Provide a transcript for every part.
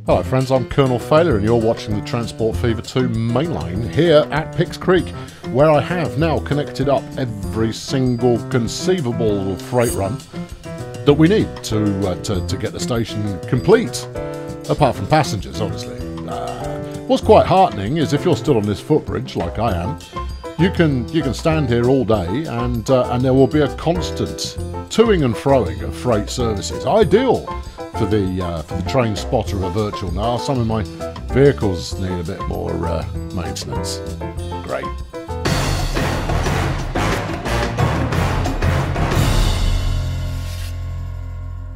Hello friends, I'm Colonel Failure and you're watching the Transport Fever 2 mainline here at Picks Creek, where I have now connected up every single conceivable freight run that we need to get the station complete, apart from passengers obviously. What's quite heartening is if you're still on this footbridge like I am, you can stand here all day and there will be a constant toing and froing of freight services. Ideal for the train spotter of a virtual. Now, some of my vehicles need a bit more maintenance. Great.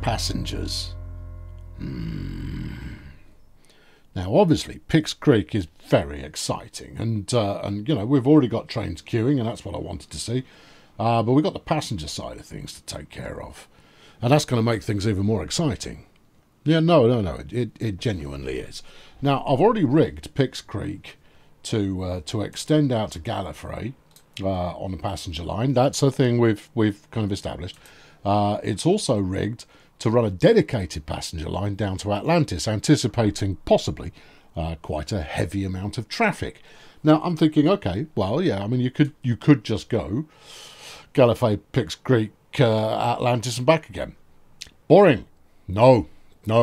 Passengers. Now, obviously, Picks Creek is very exciting, and you know, we've already got trains queuing, and that's what I wanted to see. But we've got the passenger side of things to take care of, and that's going to make things even more exciting. Yeah, no, it genuinely is. Now, I've already rigged Picks Creek to extend out to Gallifrey on the passenger line. That's a thing we've kind of established. It's also rigged to run a dedicated passenger line down to Atlantis, anticipating possibly quite a heavy amount of traffic. Now, I'm thinking, okay, well, yeah, I mean, you could just go Gallifrey, Picks Creek, Atlantis, and back again. Boring. No,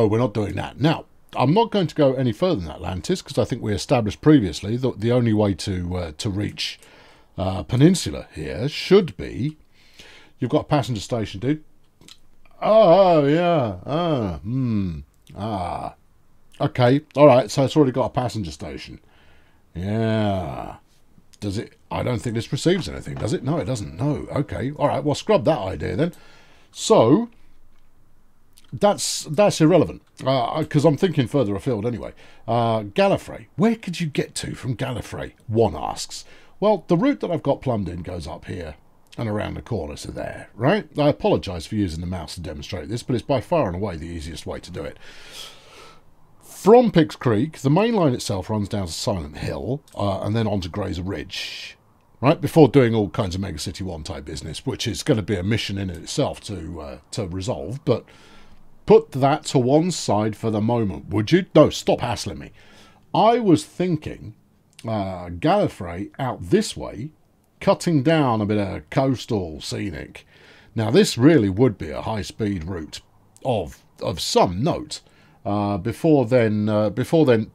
we're not doing that. Now, I'm not going to go any further than Atlantis because I think we established previously that the only way to reach Peninsula here should be you've got a passenger station, dude. Oh yeah. Okay. All right. So it's already got a passenger station. Yeah. Does it? I don't think this receives anything, does it? No, it doesn't. No. Okay. All right. Well, scrub that idea then. So that's irrelevant because I'm thinking further afield anyway. Gallifrey. Where could you get to from Gallifrey? One asks. Well, the route that I've got plumbed in goes up here and around the corner to there, right? I apologise for using the mouse to demonstrate this, but it's by far and away the easiest way to do it. From Picks Creek, the main line itself runs down to Silent Hill and then on to Grazer Ridge, right? Before doing all kinds of Mega City 1 type business, which is going to be a mission in itself to resolve, but put that to one side for the moment, would you? No, stop hassling me. I was thinking Gallifrey out this way, cutting down a bit of coastal scenic. Now, this really would be a high-speed route of some note. Before then,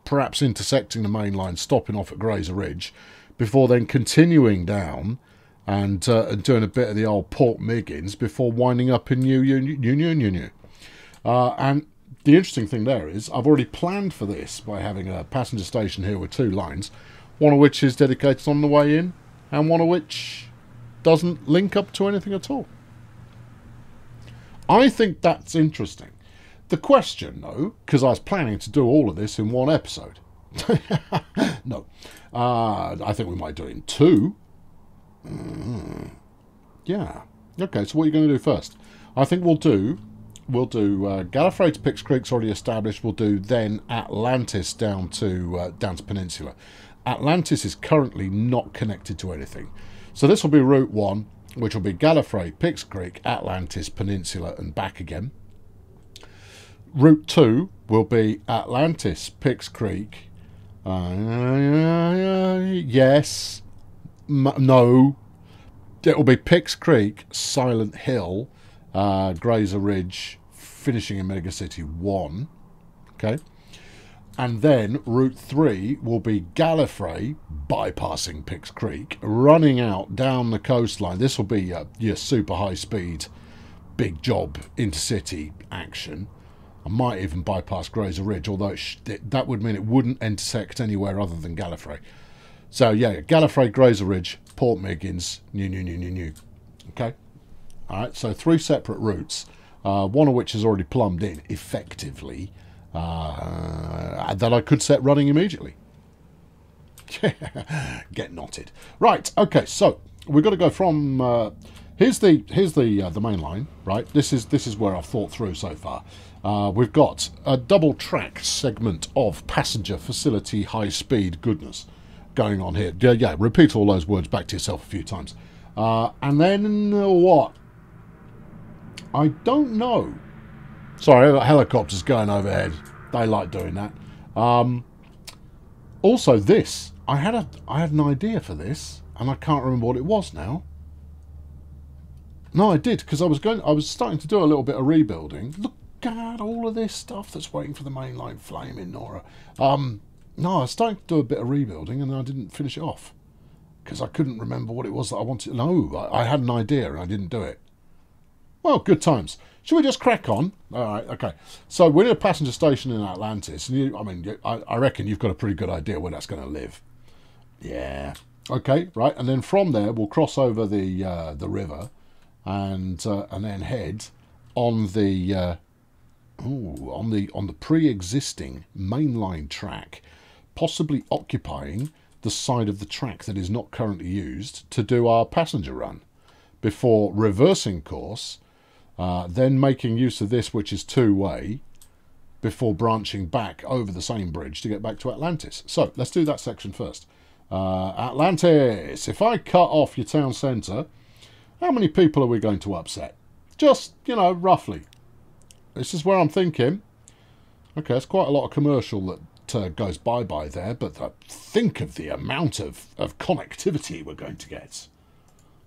perhaps intersecting the main line, stopping off at Grazer Ridge, before then continuing down and doing a bit of the old Port Miggins before winding up in New. And the interesting thing there is I've already planned for this by having a passenger station here with two lines, one of which is dedicated on the way in and one of which doesn't link up to anything at all. I think that's interesting. The question, though, because I was planning to do all of this in one episode. No. I think we might do it in two. Yeah. Okay, so what are you going to do first? I think we'll do Gallifrey to Picks Creek's already established. We'll do then Atlantis down to Peninsula. Atlantis is currently not connected to anything. So this will be Route 1, which will be Gallifrey, Picks Creek, Atlantis, Peninsula, and back again. Route 2 will be Atlantis, Picks Creek. Yes. No. It will be Picks Creek, Silent Hill, Grazer Ridge, finishing in Mega City 1. Okay. And then Route 3 will be Gallifrey, bypassing Picks Creek, running out down the coastline. This will be your super high speed, big job, intercity action. I might even bypass Grazer Ridge, although that would mean it wouldn't intersect anywhere other than Gallifrey. So yeah, Gallifrey, Grazer Ridge, Port Miggins, new. Okay? Alright, so 3 separate routes, one of which is already plumbed in, effectively, that I could set running immediately. Get knotted. Right, okay, so we've got to go from here's the main line, right? This is where I've thought through so far. We've got a double track segment of passenger facility high speed goodness going on here. Yeah, repeat all those words back to yourself a few times. And then what? I don't know. Sorry, I've got helicopters going overhead. They like doing that. Also, this I had an idea for this, and I can't remember what it was now. No, I did, because I was starting to do a little bit of rebuilding. Look at all of this stuff that's waiting for the mainline flaming, Nora. No, I was starting to do a bit of rebuilding, and then I didn't finish it off because I couldn't remember what it was that I wanted. No, I had an idea and I didn't do it. Well, good times. Should we just crack on? All right, okay. So we're in a passenger station in Atlantis, and I reckon you've got a pretty good idea where that's going to live. Yeah. Okay, right, and then from there we'll cross over the river, and then head on the on the pre-existing mainline track, possibly occupying the side of the track that is not currently used to do our passenger run, before reversing course, then making use of this, which is two-way, before branching back over the same bridge to get back to Atlantis. So let's do that section first. Atlantis, if I cut off your town centre, how many people are we going to upset? Just, roughly. This is where I'm thinking. Okay, it's quite a lot of commercial that goes bye-bye there, but think of the amount of connectivity we're going to get.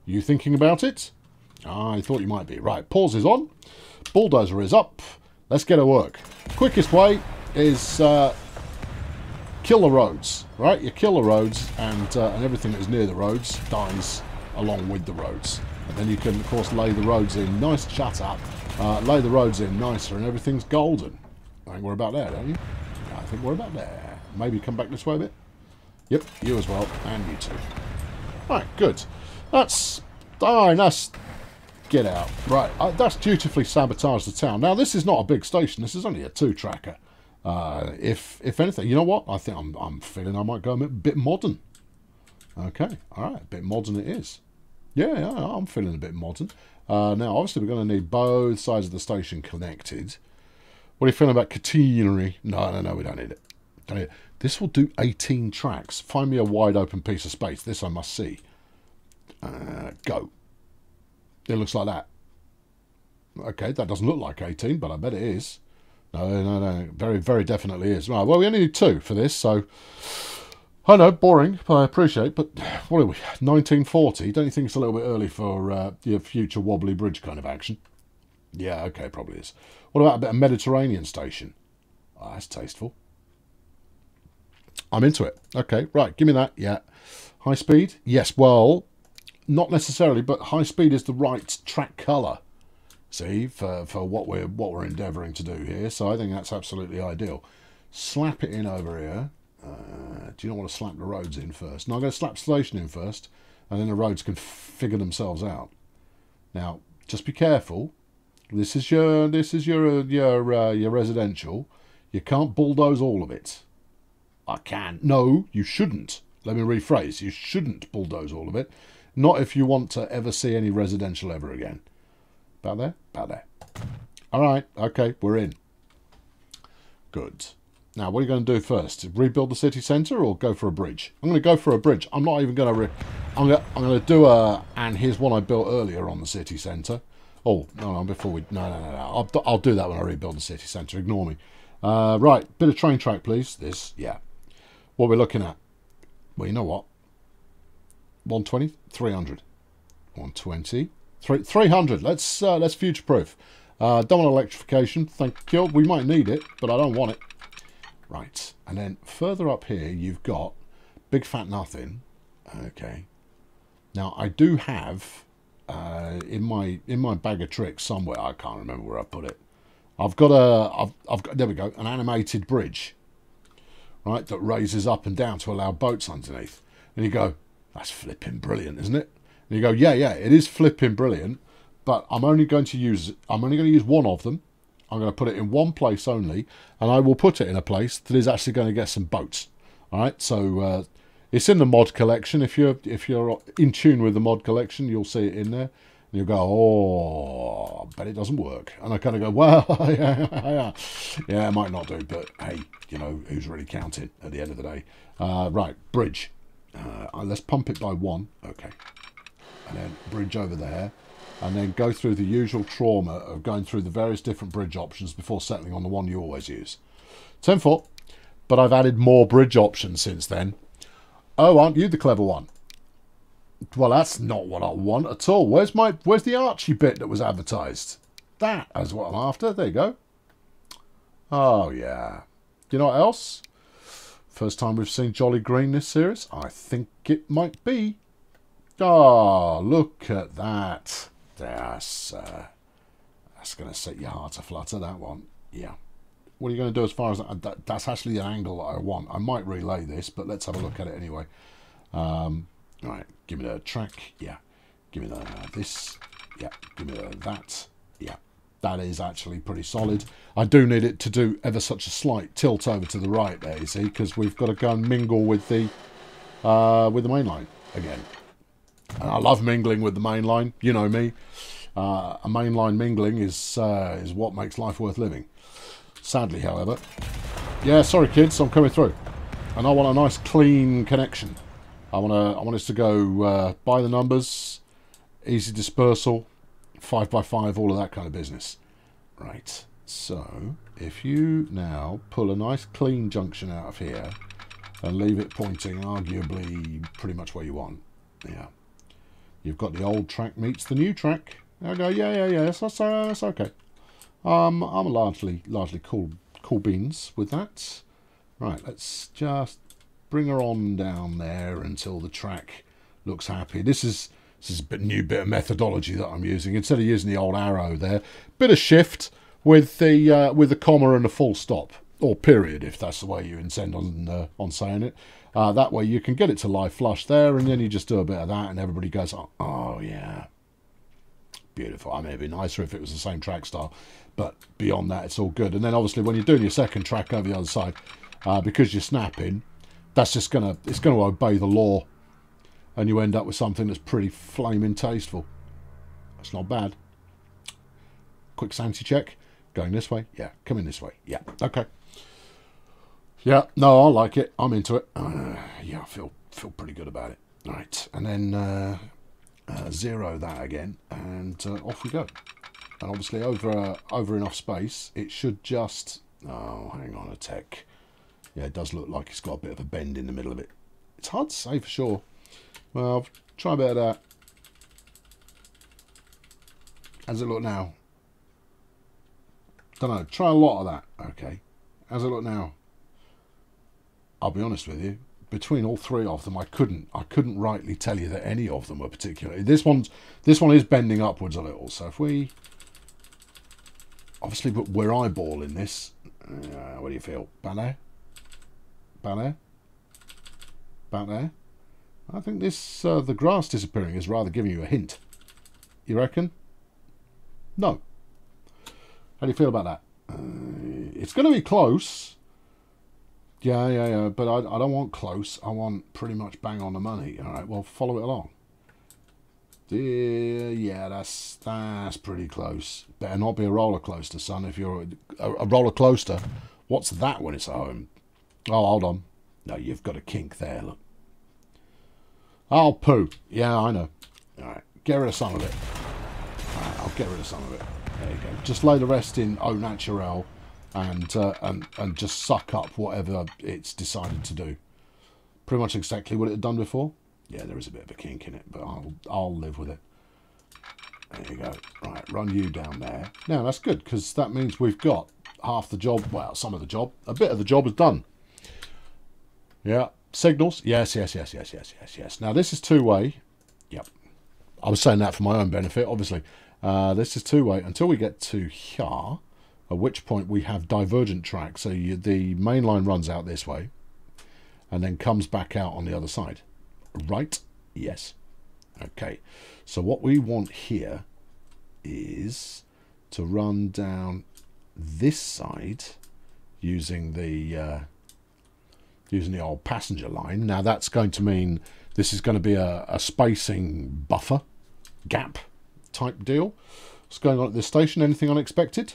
You thinking about it? I thought you might be. Right, pause is on. Bulldozer is up. Let's get to work. Quickest way is kill the roads, right? You kill the roads, and everything that is near the roads dies along with the roads. And then you can, of course, lay the roads in nice, shut up, lay the roads in nicer, and everything's golden. I think we're about there, don't you? I think we're about there. Maybe come back this way a bit. Yep, you as well, and you too. Right, good. That's... Alright, that's... Get out. Right, that's dutifully sabotaged the town. Now, this is not a big station. This is only a two-tracker. If anything, you know what? I think I'm feeling I might go a bit modern. Okay, alright, a bit modern it is. Yeah, I'm feeling a bit modern. Now, obviously, we're going to need both sides of the station connected. What are you feeling about catenary? No, we don't need it. Don't need it. This will do 18 tracks. Find me a wide open piece of space. This I must see. Go. It looks like that. Okay, that doesn't look like 18, but I bet it is. No. Very, very definitely is. Right, well, we only need 2 for this, so... I know, boring, but I appreciate, but what are we, 1940? Don't you think it's a little bit early for your future wobbly bridge kind of action? Yeah, okay, probably is. What about a bit of Mediterranean station? Oh, that's tasteful. I'm into it. Okay, right, give me that, yeah. High speed? Yes, well, not necessarily, but high speed is the right track colour. See, for what we're endeavouring to do here, so I think that's absolutely ideal. Slap it in over here. Do you not want to slap the roads in first? No, I'm going to slap the station in first, and then the roads can figure themselves out. Now, just be careful. This is your residential. You can't bulldoze all of it. I can. No, you shouldn't. Let me rephrase. You shouldn't bulldoze all of it. Not if you want to ever see any residential ever again. About there? About there. All right. Okay, we're in. Good. Now, what are you going to do first? Rebuild the city centre or go for a bridge? I'm going to go for a bridge. I'm not even going to... I'm going to do a... And here's one I built earlier on the city centre. Oh, no, before we... No. I'll do that when I rebuild the city centre. Ignore me. Right, bit of train track, please. This, yeah. What we're looking at? Well, you know what? 120? 300. 120. 300. Let's future-proof. Don't want electrification. Thank you. We might need it, but I don't want it. Right, and then further up here you've got big fat nothing. Okay. Now I do have in my bag of tricks somewhere, I can't remember where I put it. I've got there we go, an animated bridge. Right, that raises up and down to allow boats underneath. And you go, that's flipping brilliant, isn't it? And you go, yeah, it is flipping brilliant, but I'm only going to use one of them. I'm going to put it in one place only, and I will put it in a place that is actually going to get some boats. All right, so it's in the mod collection. If you're in tune with the mod collection, you'll see it in there, and you'll go, oh, I bet it doesn't work. And I kind of go, well, yeah, it might not do, but hey, who's really counting at the end of the day? Right, bridge. Let's pump it by 1. Okay, and then bridge over there. And then go through the usual trauma of going through the various different bridge options before settling on the one you always use. 10-foot. But I've added more bridge options since then. Oh, aren't you the clever one? Well, that's not what I want at all. Where's the Archie bit that was advertised? That is what I'm after. There you go. Oh, yeah. You know what else? First time we've seen Jolly Green this series? I think it might be. Oh, look at that. That's going to set your heart aflutter, that one. Yeah. What are you going to do as far as that? That's actually the angle that I want. I might relay this, but let's have a look at it anyway. Right, give me the track. Yeah. Give me this. Yeah. Give me that. Yeah. That is actually pretty solid. I do need it to do ever such a slight tilt over to the right there, you see, because we've got to go and mingle with the mainline again. And I love mingling with the mainline. You know me. A mainline mingling is what makes life worth living. Sadly, however, yeah. Sorry, kids, I'm coming through, and I want a nice clean connection. I want us to go by the numbers, easy dispersal, 5x5, all of that kind of business. Right. So if you now pull a nice clean junction out of here and leave it pointing arguably pretty much where you want, yeah. You've got the old track meets the new track. I go, yeah. That's okay. I'm largely cool beans with that. Right, let's just bring her on down there until the track looks happy. This is a new bit of methodology that I'm using. Instead of using the old arrow there, bit of shift with the comma and a full stop, or period, if that's the way you intend on saying it. That way you can get it to lie flush there, and then you just do a bit of that, and everybody goes, oh yeah. Beautiful. I mean, it'd be nicer if it was the same track style, but beyond that, it's all good. And then obviously when you're doing your second track over the other side, because you're snapping, that's just it's gonna obey the law, and you end up with something that's pretty flaming tasteful. That's not bad. Quick sanity check. Going this way? Yeah. Coming this way? Yeah. Okay. Yeah. No, I like it. I'm into it. Yeah, I feel pretty good about it. All right, and then. Zero that again, and off we go. And obviously over enough space, it should just... Oh, hang on a tech. Yeah, it does look like it's got a bit of a bend in the middle of it. It's hard to say for sure. Well, try a bit of that. How's it look now? Don't know. Try a lot of that. Okay. How's it look now? I'll be honest with you. Between all three of them, I couldn't rightly tell you that any of them were particularly. This one is bending upwards a little. So if we obviously, but we're eyeballing this. What do you feel? About there? About there? About there? I think this the grass disappearing is rather giving you a hint. You reckon? No. How do you feel about that? It's going to be close. Yeah, but I don't want close. I want pretty much bang on the money. All right, well, follow it along. Yeah, that's pretty close. Better not be a roller coaster, son. If you're a roller coaster, what's that when it's at home? Oh, hold on. No, you've got a kink there, look. Oh, poo. Yeah, I know. All right, get rid of some of it. All right, I'll get rid of some of it. There you go. Just lay the rest in au naturel. And just suck up whatever it's decided to do. Pretty much exactly what it had done before. Yeah, there is a bit of a kink in it, but I'll live with it. There you go. Right, run you down there. Now that's good, because that means we've got half the job. Well, some of the job. A bit of the job is done. Yeah, signals. Yes. Now this is two-way. Yep. I was saying that for my own benefit, obviously. This is two-way until we get to here. At which point we have divergent tracks. So the main line runs out this way and then comes back out on the other side. Right? Yes. Okay. So what we want here is to run down this side using the old passenger line. Now that's going to mean this is going to be a spacing buffer, gap type deal. What's going on at this station? Anything unexpected?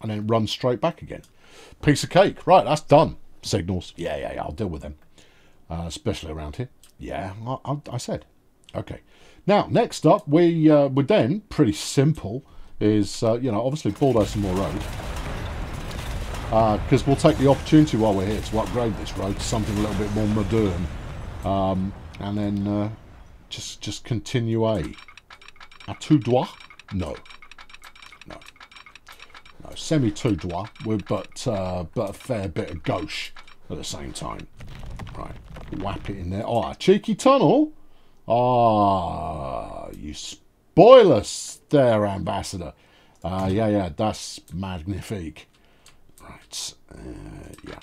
And then run straight back again. Piece of cake. Right, that's done. Signals. Yeah, I'll deal with them. Especially around here. Yeah, I said. Okay. Now, next up, we would then, pretty simple, is, obviously bulldoze some more road. because we'll take the opportunity while we're here to upgrade this road to something a little bit more modern, and then just continue à tout droit. No, semi tout droit, but a fair bit of gauche at the same time. Right, whap it in there. Oh, a cheeky tunnel. Ah, you spoil us there, Ambassador. Yeah, that's magnifique. Right, yeah.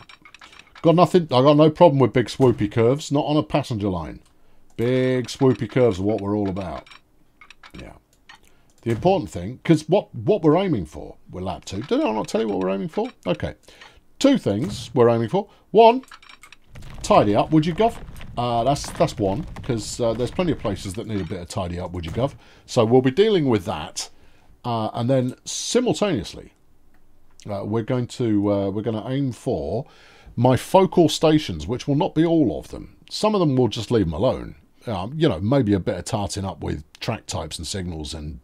Got nothing. I got no problem with big swoopy curves. Not on a passenger line. Big swoopy curves are what we're all about. Yeah. The important thing, because what we're aiming for, we're lap 2. Did I not tell you what we're aiming for? Okay. 2 things we're aiming for. 1, tidy up, would you, Gov? That's 1, because there's plenty of places that need a bit of tidy up, would you, Gov? So we'll be dealing with that, and then simultaneously, we're going to aim for my focal stations, which will not be all of them. Some of them we'll just leave them alone. You know, maybe a bit of tarting up with track types and signals and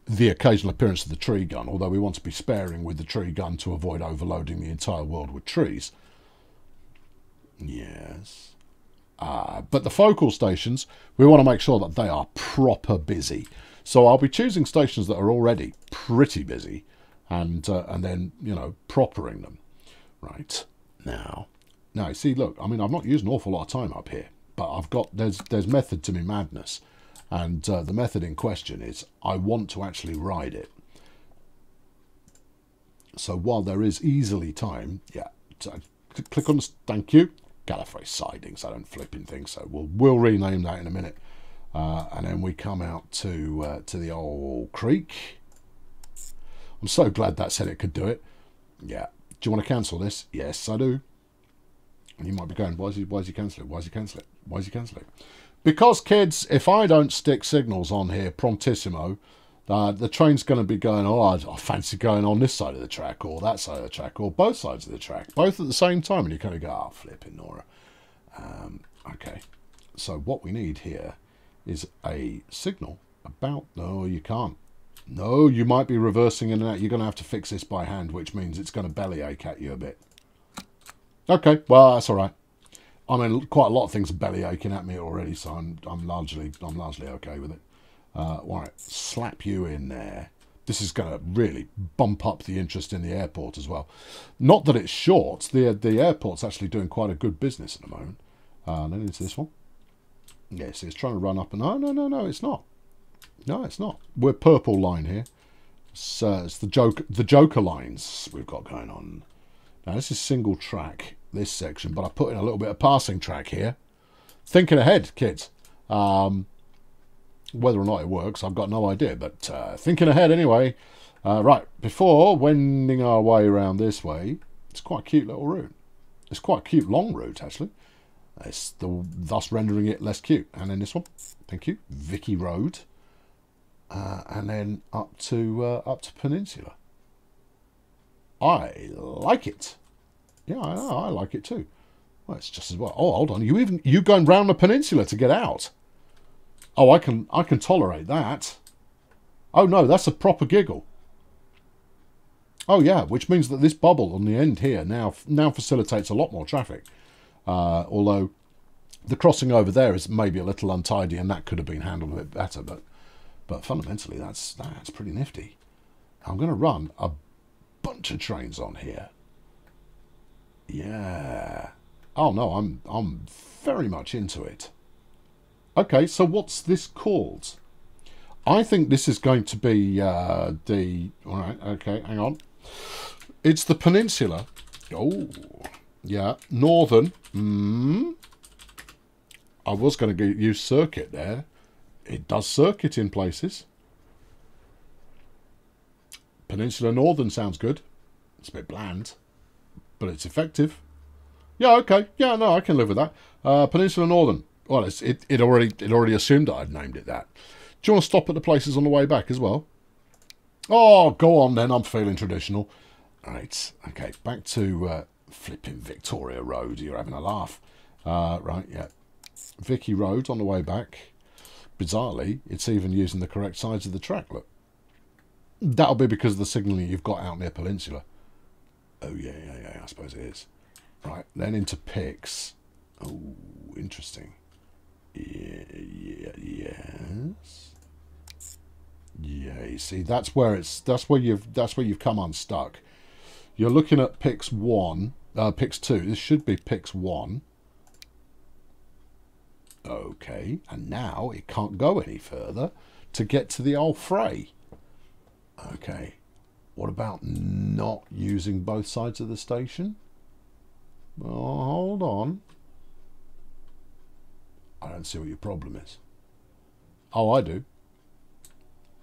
the occasional appearance of the tree gun, although we want to be sparing with the tree gun to avoid overloading the entire world with trees. Yes. But the focal stations, we want to make sure that they are proper busy. So I'll be choosing stations that are already pretty busy and then, you know, propering them. Right. Now, see, look, I mean, I've not used an awful lot of time up here. But I've got, there's method to me madness. And the method in question is I want to actually ride it. So while there is easily time, yeah, so click on the, thank you, Gallifrey sidings. I don't flipping things, so we'll rename that in a minute. And then we come out to the old creek. I'm so glad that said it could do it. Yeah. Do you want to cancel this? Yes, I do. And you might be going, why is he cancelling? Why is he cancelling? Why is he cancelling? Because, kids, if I don't stick signals on here promptissimo, the train's going to be going, oh, I fancy going on this side of the track or that side of the track or both sides of the track, both at the same time. And you kind of go, oh, flipping Nora. Okay, so what we need here is a signal about, no, you can't. No, you might be reversing in and out. You're going to have to fix this by hand, which means it's going to bellyache at you a bit. Okay, well, that's all right. I mean, quite a lot of things are belly aching at me already, so I'm largely okay with it. All right, slap you in there. This is going to really bump up the interest in the airport as well. Not that it's short. The airport's actually doing quite a good business at the moment. Then into this one. Yes, it's trying to run up and no, it's not. No, it's not. We're purple line here. It's the Joker lines we've got going on. Now this is single track, this section, but I put in a little bit of passing track here. Thinking ahead, kids. Whether or not it works, I've got no idea, but thinking ahead anyway. Right, before wending our way around this way, it's quite a cute little route. It's quite a cute long route, actually. It's thus rendering it less cute. And then this one, thank you, Vicky Road. And then up to Peninsula. I like it. Yeah, I like it too. Well, it's just as well. Oh, hold on. You going round the peninsula to get out? Oh, I can tolerate that. Oh no, that's a proper giggle. Oh yeah, which means that this bubble on the end here now facilitates a lot more traffic. Although the crossing over there is maybe a little untidy, and that could have been handled a bit better. But fundamentally, that's pretty nifty. I'm going to run a bunch of trains on here. Yeah. Oh no, I'm very much into it. Okay, so what's this called? I think this is going to be all right, okay, hang on. It's the Peninsula. Oh, yeah, Northern. I was going to use circuit there. It does circuit in places. Peninsula Northern sounds good. It's a bit bland, but it's effective. Yeah, okay. Yeah, no, I can live with that. Peninsula Northern. Well, it already assumed that I'd named it that. Do you want to stop at the places on the way back as well? Oh, go on then. I'm feeling traditional. Right. Okay. Back to flipping Victoria Road. You're having a laugh. Right. Yeah. Vicky Road on the way back. Bizarrely, it's even using the correct sides of the track. Look. That'll be because of the signalling you've got out near Peninsula. Oh, yeah, I suppose it is. Right, then into picks. Oh, interesting. Yes. Yeah, you see, that's where you've come unstuck. You're looking at picks 1, picks 2. This should be picks 1. Okay, and now it can't go any further to get to the old fray. Okay, what about not using both sides of the station? Well, hold on. I don't see what your problem is. Oh, I do.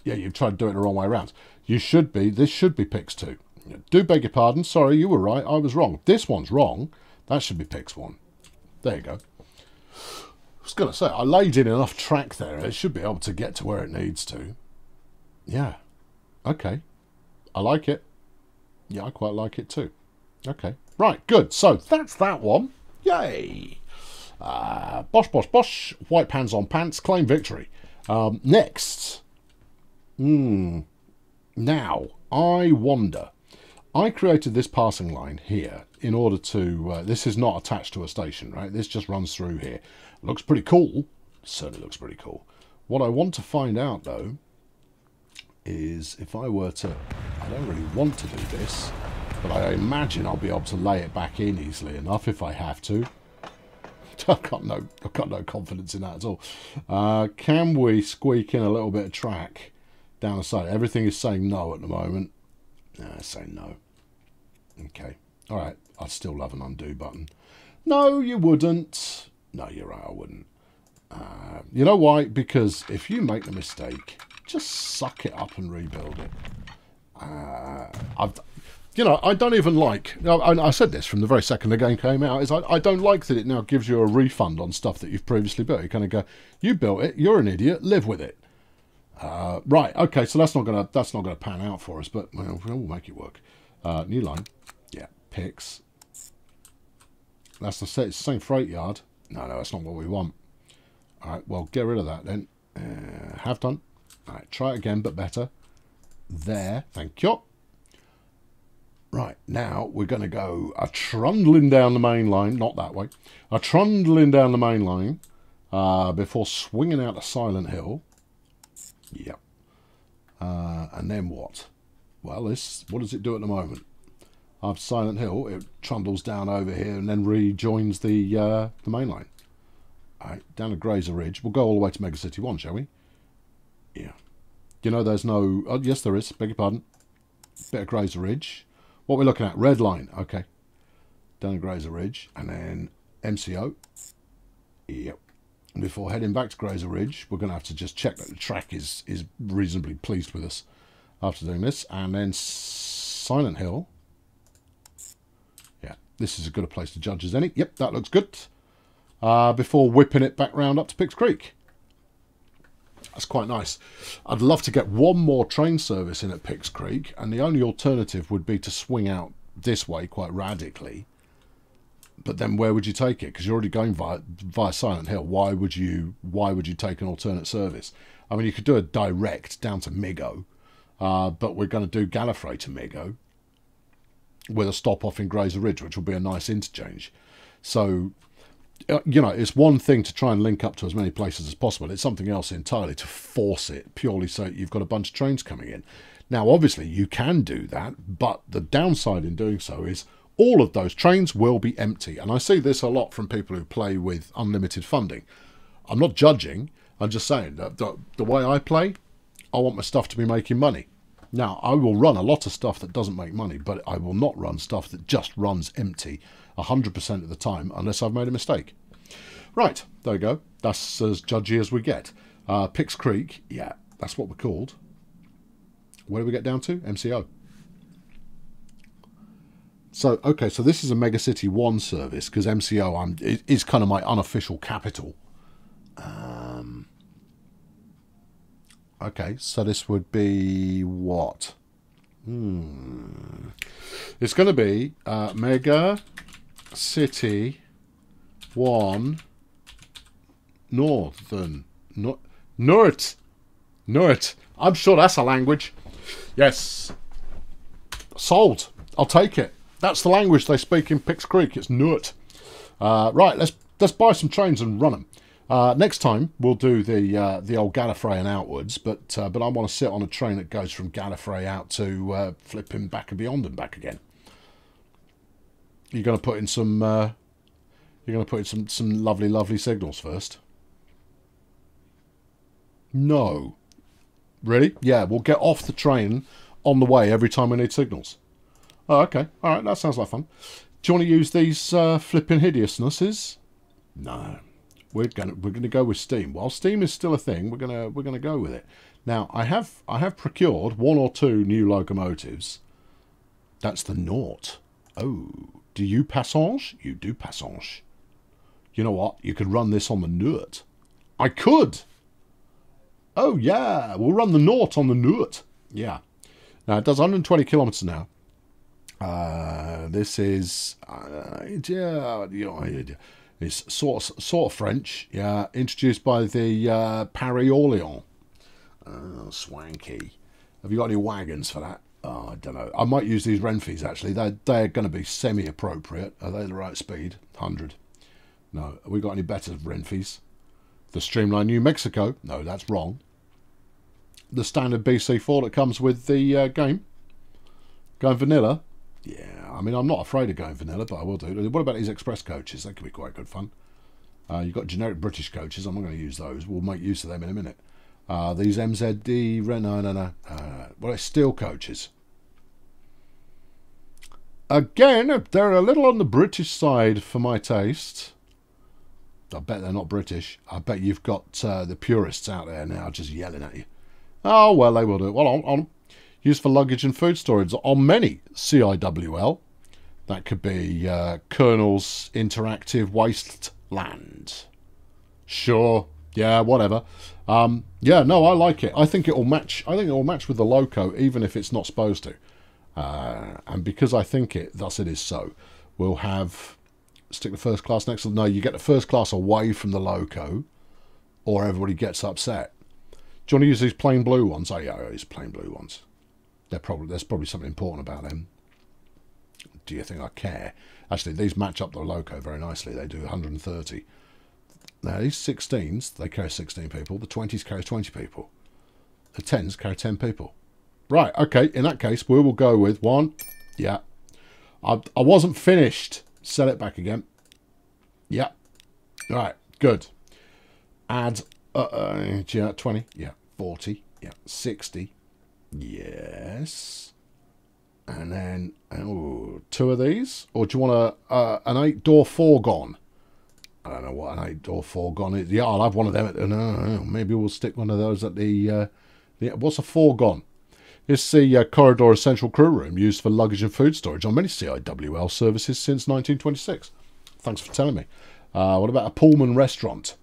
Yeah, you've tried to do it the wrong way around. This should be picks 2. Do beg your pardon. Sorry, you were right. I was wrong. This one's wrong. That should be picks 1. There you go. I was going to say, I laid in enough track there. It should be able to get to where it needs to. Yeah. Okay. I like it. Yeah, I quite like it too. Okay. Right, good. So, that's that one. Yay. Bosh, bosh, bosh. White pants on pants. Claim victory. Next. Now, I wonder. I created this passing line here in order to... this is not attached to a station, right? This just runs through here. Looks pretty cool. Certainly looks pretty cool. What I want to find out, though, is if I were to... I don't really want to do this, but I imagine I'll be able to lay it back in easily enough if I have to. I've got no confidence in that at all. Can we squeak in a little bit of track down the side? Everything is saying no at the moment. It's saying no. Okay. All right. I'd still love an undo button. No, you wouldn't. No, you're right. I wouldn't. You know why? Because if you make a mistake, just suck it up and rebuild it. I don't even like... I said this from the very second the game came out, is I don't like that it now gives you a refund on stuff that you've previously built. You kind of go, you built it, you're an idiot, live with it. Right, okay, so that's not gonna pan out for us, but we'll make it work. New line, yeah, picks. It's the same freight yard. No, that's not what we want. All right, well, get rid of that then. Have done. All right, try it again, but better. There, thank you. Right, now we're going to go a trundling down the main line, not that way, a trundling down the main line before swinging out to Silent Hill. Yep. And then what? Well, what does it do at the moment? After Silent Hill, it trundles down over here and then rejoins the main line. All right, down to Grazer Ridge. We'll go all the way to Mega City 1, shall we? Yeah. You know, there's no... Oh, yes, there is. Beg your pardon. Bit of Grazer Ridge. What we're looking at, red line, okay. Down to Grazer Ridge, and then MCO. Yep. And before heading back to Grazer Ridge, we're going to have to just check that the track is reasonably pleased with us after doing this. And then Silent Hill. Yeah, this is as good a place to judge as any. Yep, that looks good. Before whipping it back round up to Picks Creek. That's quite nice. I'd love to get one more train service in at Picks Creek, and the only alternative would be to swing out this way quite radically. But then where would you take it? Because you're already going via Silent Hill. Why would you take an alternate service? I mean, you could do a direct down to Migo, but we're going to do Gallifrey to Migo with a stop off in Grazer Ridge, which will be a nice interchange. So... you know, it's one thing to try and link up to as many places as possible. It's something else entirely to force it purely so you've got a bunch of trains coming in. Now, obviously, you can do that, but the downside in doing so is all of those trains will be empty. And I see this a lot from people who play with unlimited funding. I'm not judging. I'm just saying that the way I play, I want my stuff to be making money. Now, I will run a lot of stuff that doesn't make money, but I will not run stuff that just runs empty 100% of the time unless I've made a mistake. Right, there we go. That's as judgy as we get. Picks Creek, yeah, that's what we're called. Where do we get down to? MCO. So, okay, so this is a Mega City 1 service because MCO is kind of my unofficial capital. Okay, so this would be what? It's going to be Mega City 1 Northern. Nort. I'm sure that's a language. Yes. Sold. I'll take it. That's the language they speak in Pix Creek. It's Nut. Right, let's buy some trains and run them. Next time we'll do the old Gallifrey and outwards, but I want to sit on a train that goes from Gallifrey out to flipping back and beyond and back again. You're going to put in some. You're going to put in some lovely signals first. No, really? Yeah, we'll get off the train on the way every time we need signals. Oh, okay. All right, that sounds like fun. Do you want to use these flipping hideousnesses? No, we're gonna go with steam. While steam is still a thing, we're gonna go with it. Now, I have procured 1 or 2 new locomotives. That's the Naught. Oh, do you Passage? You do Passage. You know what? You could run this on the Nut. I could. Oh yeah, we'll run the Naught on the Nut. Yeah. Now it does 120 kilometers an hour. This is it's sort of French. Yeah, introduced by the Paris Orléans. Oh, swanky. Have you got any wagons for that? Oh, I don't know. I might use these Renfrews actually. They're going to be semi-appropriate. Are they the right speed? 100. No. Have we got any better Renfrews? The Streamline New Mexico? No, that's wrong. The standard BC4 that comes with the game? Going vanilla? Yeah, I mean, I'm not afraid of going vanilla, but I will do. What about these express coaches? They could be quite good fun. You've got generic British coaches. I'm not going to use those. We'll make use of them in a minute. These MZD... No. Well, it's steel coaches. Again, they're a little on the British side for my taste. I bet they're not British. I bet you've got the purists out there now just yelling at you. Oh, well, they will do it. Well, on used for luggage and food storage on many CIWL. That could be Colonel's Interactive Wasteland. Sure. Yeah, whatever. Yeah, no, I like it. I think it will match. I think it will match with the loco, even if it's not supposed to. And because I think thus it is so, we'll have stick the first class next to no. You get the first class away from the loco, or everybody gets upset. Do you want to use these plain blue ones? Oh yeah, I use plain blue ones. There's probably something important about them. Do you think I care? Actually, these match up the loco very nicely. They do 130. Now these 16s, they carry 16 people. The 20s carry 20 people. The 10s carry 10 people. Right, okay, in that case, we will go with 1. Yeah. I wasn't finished. Set it back again. Yeah. Right, good. Add 20. Yeah. 40. Yeah. 60. Yes. And then 2 of these. Or do you want an 8-door fourgon? I don't know what an 8-door fourgon is. Yeah, I'll have one of them. No, maybe we'll stick one of those at the what's a fourgon? It's the corridor essential crew room used for luggage and food storage on many CIWL services since 1926. Thanks for telling me. What about a Pullman restaurant?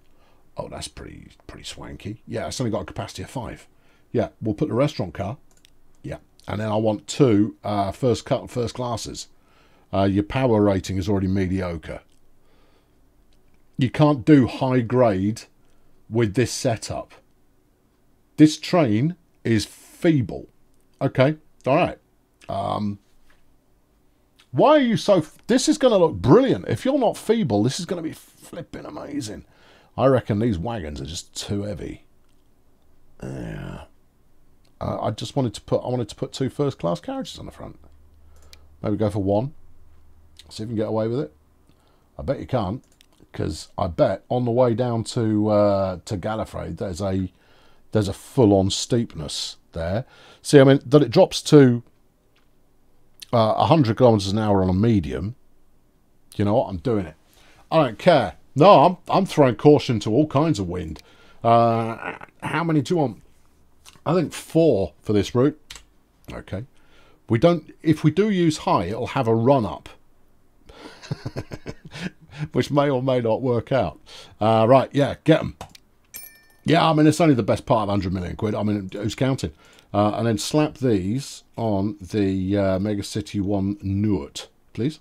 Oh, that's pretty swanky. Yeah, it's only got a capacity of 5. Yeah, we'll put the restaurant car. Yeah, and then I want 2 first classes. Your power rating is already mediocre. You can't do high grade with this setup. This train is feeble. Okay, all right. Why are you so... This is going to look brilliant. If you're not feeble, this is going to be flipping amazing. I reckon these wagons are just too heavy. Yeah. I wanted to put 2 first class carriages on the front. Maybe go for 1. See if you can get away with it. I bet you can't, because I bet on the way down to Gallifrey there's a full-on steepness there. See, I mean, that it drops to 100 kilometers an hour on a medium. You know what? I'm doing it. I don't care. No, I'm throwing caution to all kinds of wind. How many do you want? I think 4 for this route. Okay. We don't. If we do use high, it'll have a run up, which may or may not work out. Right. Yeah. Get them. Yeah. I mean, it's only the best part of 100 million quid. I mean, who's counting? And then slap these on the Mega City 1 Newark, please.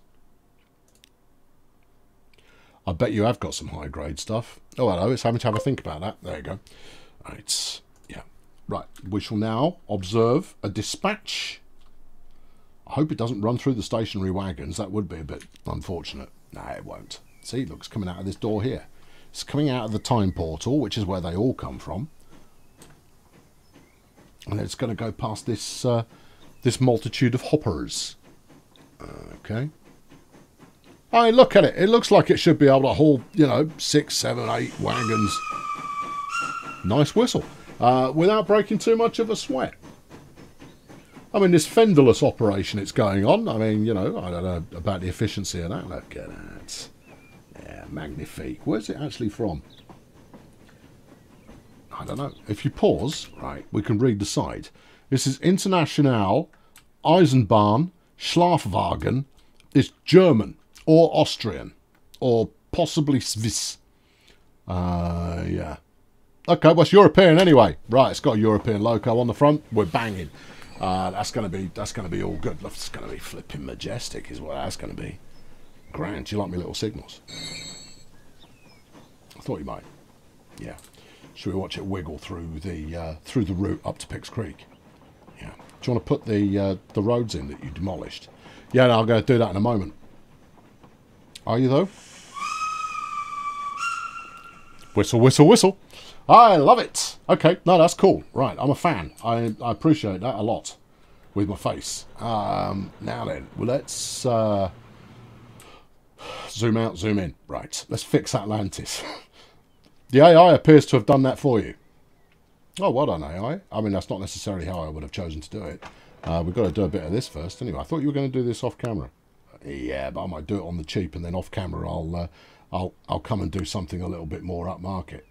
I bet you have got some high grade stuff. Oh, hello. It's having to have a think about that. There you go. Right. Yeah. Right. We shall now observe a dispatch I hope it doesn't run through the stationary wagons. That would be a bit unfortunate. No, it won't. See, look, it's coming out of this door here. It's coming out of the time portal, which is where they all come from. And it's going to go past this this multitude of hoppers. Okay. I look at it. It looks like it should be able to haul, you know, 6, 7, 8 wagons. Nice whistle. Without breaking too much of a sweat. I mean, this fenderless operation it's going on. I mean, you know, I don't know about the efficiency of that. Look at that. Yeah, magnifique. Where's it actually from? I don't know. If you pause, right, we can read the side. This is International Eisenbahn Schlafwagen. It's German or Austrian or possibly Swiss. Yeah. Okay, well, it's European anyway. Right, it's got a European logo on the front. We're banging. That's gonna be all good. That's gonna be flipping majestic, is what that's gonna be. Grand. Do you like me little signals? I thought you might. Yeah. Should we watch it wiggle through the route up to Picks Creek? Yeah. Do you want to put the roads in that you demolished? Yeah, no, I'm going to do that in a moment. Are you though? Whistle, whistle, whistle. I love it. Okay, no, that's cool. Right, I'm a fan. I appreciate that a lot with my face. Now then, well, let's zoom out, zoom in. Right, let's fix Atlantis. The AI appears to have done that for you. Oh, well done, AI. I mean, that's not necessarily how I would have chosen to do it. We've got to do a bit of this first. Anyway, I thought you were going to do this off camera. Yeah, but I might do it on the cheap, and then off camera I'll come and do something a little bit more upmarket.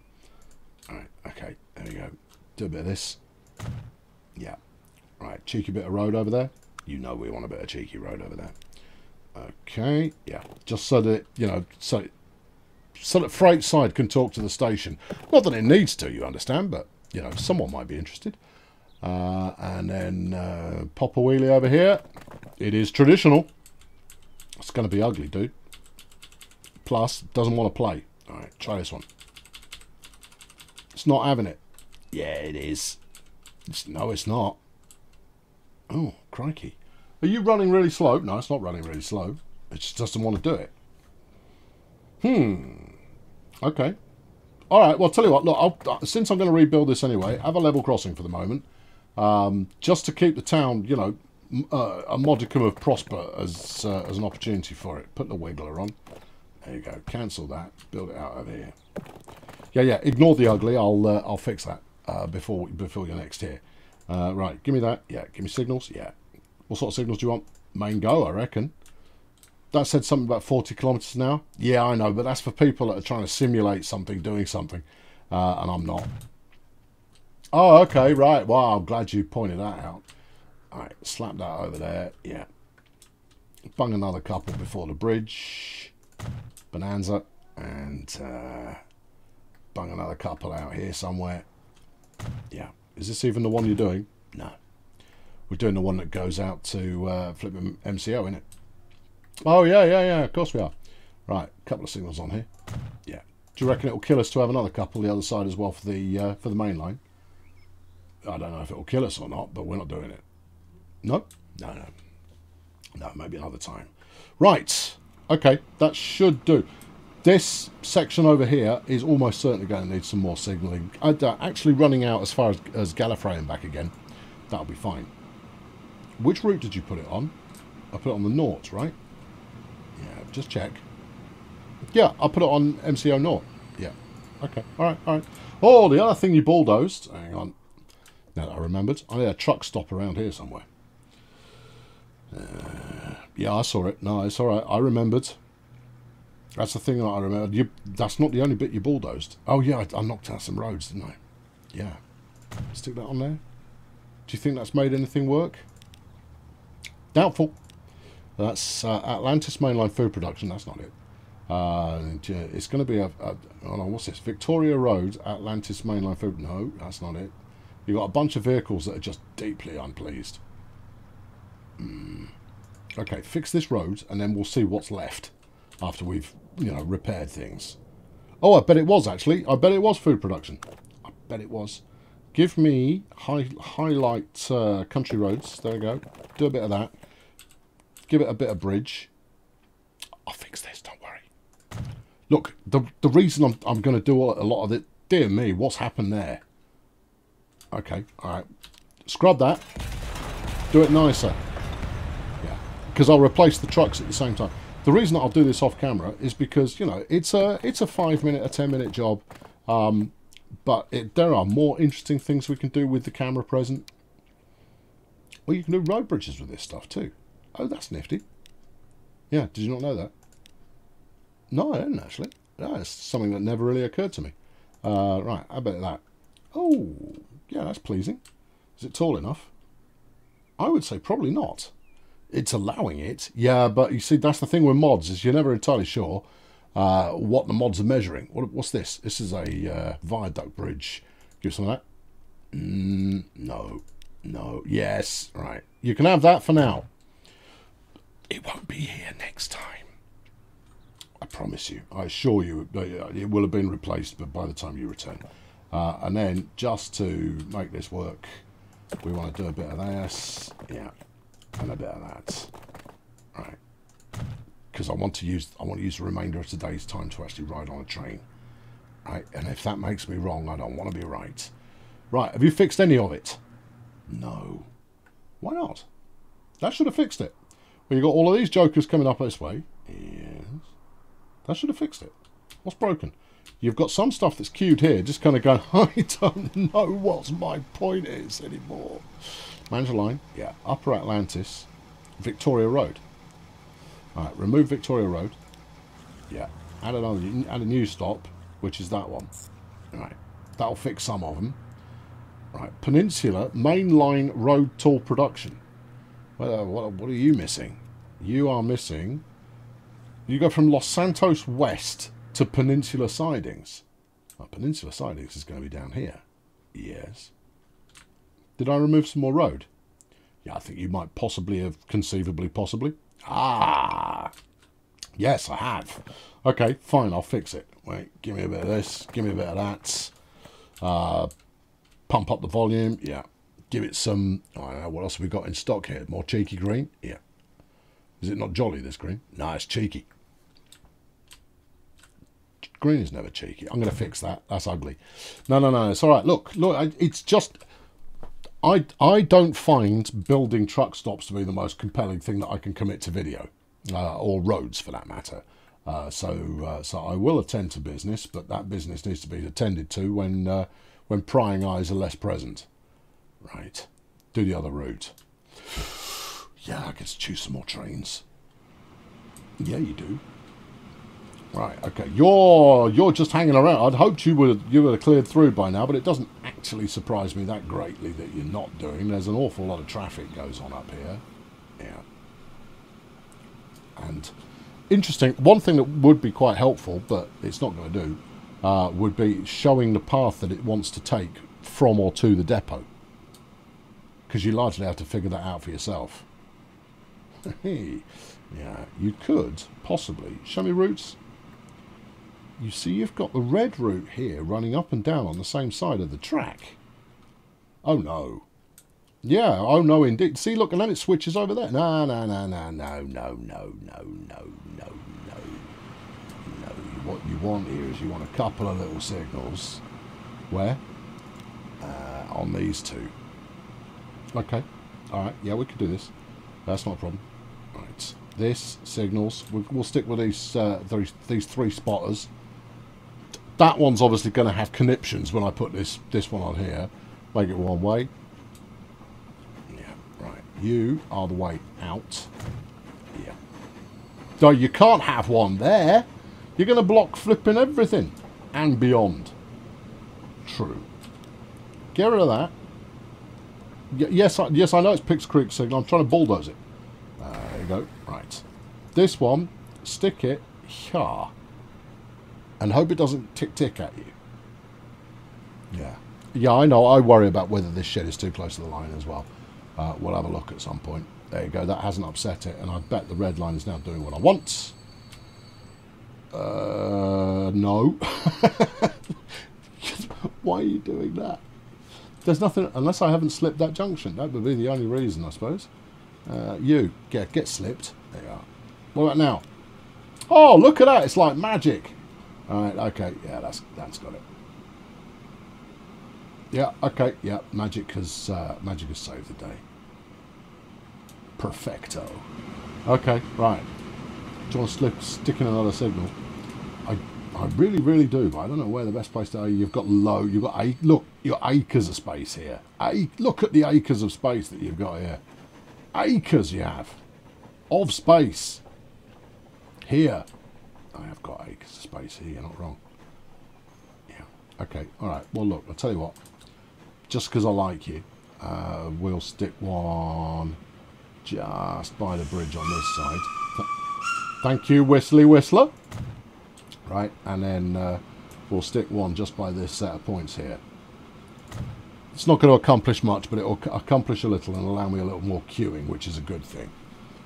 All right, okay, there we go. Do a bit of this. Yeah. Right, cheeky bit of road over there. You know we want a bit of cheeky road over there. Okay, yeah. Just so that, you know, so that freight side can talk to the station. Not that it needs to, you understand, but, you know, someone might be interested. And then pop a wheelie over here. It is traditional. It's going to be ugly, dude. Plus, doesn't want to play. All right, try this one. It's not having it. Yeah, it is. No, it's not. Oh, crikey. Are you running really slow? No, it's not running really slow. It just doesn't want to do it. Okay. All right, well, tell you what. Look, since I'm going to rebuild this anyway, have a level crossing for the moment. Just to keep the town, you know, a modicum of prosper as an opportunity for it. Put the wiggler on. There you go. Cancel that. Build it out over here. Yeah. Ignore the ugly. I'll fix that before you're next here. Right. Give me that. Yeah. Give me signals. Yeah. What sort of signals do you want? Main go, I reckon. That said something about 40 kilometers an hour. Yeah, I know, but that's for people that are trying to simulate something, doing something, and I'm not. Oh, okay, right. Well, I'm glad you pointed that out. All right, slap that over there. Yeah. Bung another couple before the bridge. Bonanza. And bung another couple out here somewhere. Yeah. Is this even the one you're doing? No. We're doing the one that goes out to flipping MCO, innit? Oh, yeah. Of course we are. Right, couple of signals on here. Yeah. Do you reckon it'll kill us to have another couple the other side as well for the main line? I don't know if it'll kill us or not, but we're not doing it. No? No, maybe another time. Right. Okay, that should do. This section over here is almost certainly going to need some more signalling. Actually running out as far as Gallifrey and back again. That'll be fine. Which route did you put it on? I put it on the North, right? Yeah, just check. Yeah, I put it on MCO North. Yeah. Okay, all right. Oh, the other thing you bulldozed. Hang on. Now that I remembered, I had a truck stop around here somewhere. Yeah, I saw it. No, it's all right. I remembered. That's the thing that I remembered. That's not the only bit you bulldozed. Oh, yeah, I knocked out some roads, didn't I? Yeah. Stick that on there. Do you think that's made anything work? Doubtful. That's Atlantis Mainline food production. That's not it. It's going to be oh no, what's this? Victoria Road, Atlantis Mainline food. No, that's not it. You've got a bunch of vehicles that are just deeply unpleased. Okay, fix this road and then we'll see what's left after we've, you know, repaired things. Oh, I bet it was actually. I bet it was food production. I bet it was. Give me highlight country roads. There we go. Do a bit of that. give it a bit of bridge. I'll fix this, don't worry. Look, the reason I'm going to do a lot of it, dear me, what's happened there? Okay, all right. Scrub that. Do it nicer. Yeah, because I'll replace the trucks at the same time. The reason I'll do this off camera is because, you know, it's a 5-minute, a 10-minute job. But there are more interesting things we can do with the camera present. Well, you can do road bridges with this stuff too. Oh, that's nifty. Yeah, did you not know that? No, I didn't actually. No, it's something that never really occurred to me. Right, how about that? Oh, yeah, that's pleasing. Is it tall enough? I would say probably not. It's allowing it. Yeah, but you see, that's the thing with mods, is you're never entirely sure what the mods are measuring. What's this? This is a viaduct bridge. Give some of that. No. No. Yes. Right. You can have that for now. It won't be here next time. I promise you. I assure you it will have been replaced but by the time you return. And then just to make this work, we want to do a bit of this. Yeah. And a bit of that. Right. Because I want to use the remainder of today's time to actually ride on a train. Right, and if that makes me wrong, I don't want to be right. Right, have you fixed any of it? No. Why not? That should have fixed it. Well, you've got all of these jokers coming up this way. Yes. That should have fixed it. What's broken? You've got some stuff that's queued here, just kind of going, I don't know what my point is anymore. Mainline, yeah. Upper Atlantis, Victoria Road. Alright, remove Victoria Road. Yeah. Add a new stop, which is that one. Right. That'll fix some of them. Right. Peninsula Mainline Road Tool Production. Well, what are you missing? You are missing... You go from Los Santos West to Peninsula Sidings. Oh, Peninsula Sidings is going to be down here. Yes. Did I remove some more road? Yeah, I think you might possibly have, conceivably, possibly. Ah! Yes, I have. Okay, fine, I'll fix it. Wait, give me a bit of this, give me a bit of that. Pump up the volume, yeah. Give it some, I don't know, what else have we got in stock here? More cheeky green? Yeah. Is it not jolly, this green? No, it's cheeky. Green is never cheeky. I'm going to fix that. That's ugly. No, it's all right. Look, it's just... I don't find building truck stops to be the most compelling thing that I can commit to video, or roads for that matter. So I will attend to business, but that business needs to be attended to when prying eyes are less present. Right. Do the other route. Yeah, I get to choose some more trains. Yeah, you do. Right, okay. You're just hanging around. I'd hoped you would have cleared through by now, but it doesn't actually surprise me that greatly that you're not doing. There's an awful lot of traffic goes on up here. Yeah. And interesting, one thing that would be quite helpful, but it's not going to do, would be showing the path that it wants to take from or to the depot. Because you largely have to figure that out for yourself. Yeah, you could possibly. Show me routes. You see, you've got the red route here running up and down on the same side of the track. Oh no. Yeah, oh no indeed. See, look, and then it switches over there. No. What you want here is you want a couple of little signals. Where? On these two. Okay. Alright, yeah, we could do this. That's not a problem. Right. This signals. We'll stick with these three spotters. That one's obviously going to have conniptions when I put this one on here. Make it one way. Yeah, right. You are the way out. Yeah. No, you can't have one there. You're going to block flipping everything and beyond. True. Get rid of that. Yes, I know it's Pix Creek signal. I'm trying to bulldoze it. There you go. Right. This one, stick it here. And hope it doesn't tick at you. Yeah. Yeah, I know. I worry about whether this shed is too close to the line as well. We'll have a look at some point. There you go. That hasn't upset it. And I bet the red line is now doing what I want. No. Why are you doing that? There's nothing, unless I haven't slipped that junction. That would be the only reason, I suppose. You, get slipped. There you are. What about now? Oh, look at that. It's like magic. All right, okay. Yeah, that's got it. Yeah, okay. Yeah, magic has saved the day. Perfecto. Okay, right. Do you want to stick in another signal? I really, really do, but I don't know where the best place to. You've got look, your acres of space here. Look at the acres of space that you've got here. Acres you have of space here. I have got acres of space here. You're not wrong. Yeah. Okay. All right. Well, look. I'll tell you what. Just because I like you, we'll stick one just by the bridge on this side. Thank you, Whistly Whistler. Right, and then we'll stick one just by this set of points here. It's not going to accomplish much, but it will accomplish a little and allow me a little more queuing, which is a good thing.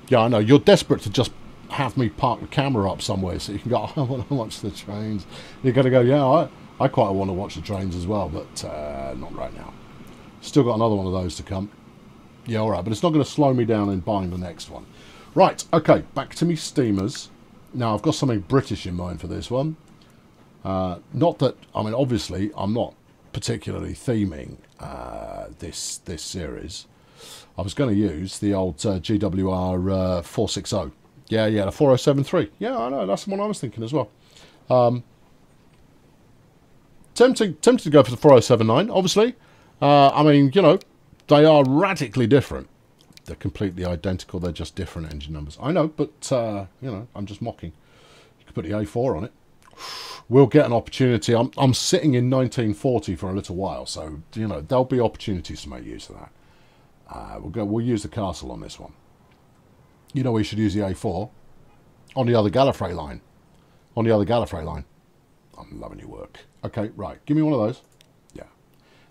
Yeah, I know, you're desperate to just have me park the camera up somewhere so you can go, I want to watch the trains. You're going to go, yeah, I quite want to watch the trains as well, but not right now. Still got another one of those to come. Yeah, all right, but it's not going to slow me down in buying the next one. Right, okay, back to me steamers. Now, I've got something British in mind for this one. Not that, I mean, obviously, I'm not particularly theming this series. I was going to use the old GWR 460. Yeah, the 4073. Yeah, I know, that's the one I was thinking as well. Tempted to go for the 4079, obviously. I mean, you know, they are radically different. They're completely identical. They're just different engine numbers. I know, but, you know, I'm just mocking. You could put the A4 on it. We'll get an opportunity. I'm sitting in 1940 for a little while, so, you know, there'll be opportunities to make use of that. We'll use the castle on this one. You know, we should use the A4 on the other Gallifrey line. On the other Gallifrey line. I'm loving your work. Okay, right. Give me one of those. Yeah.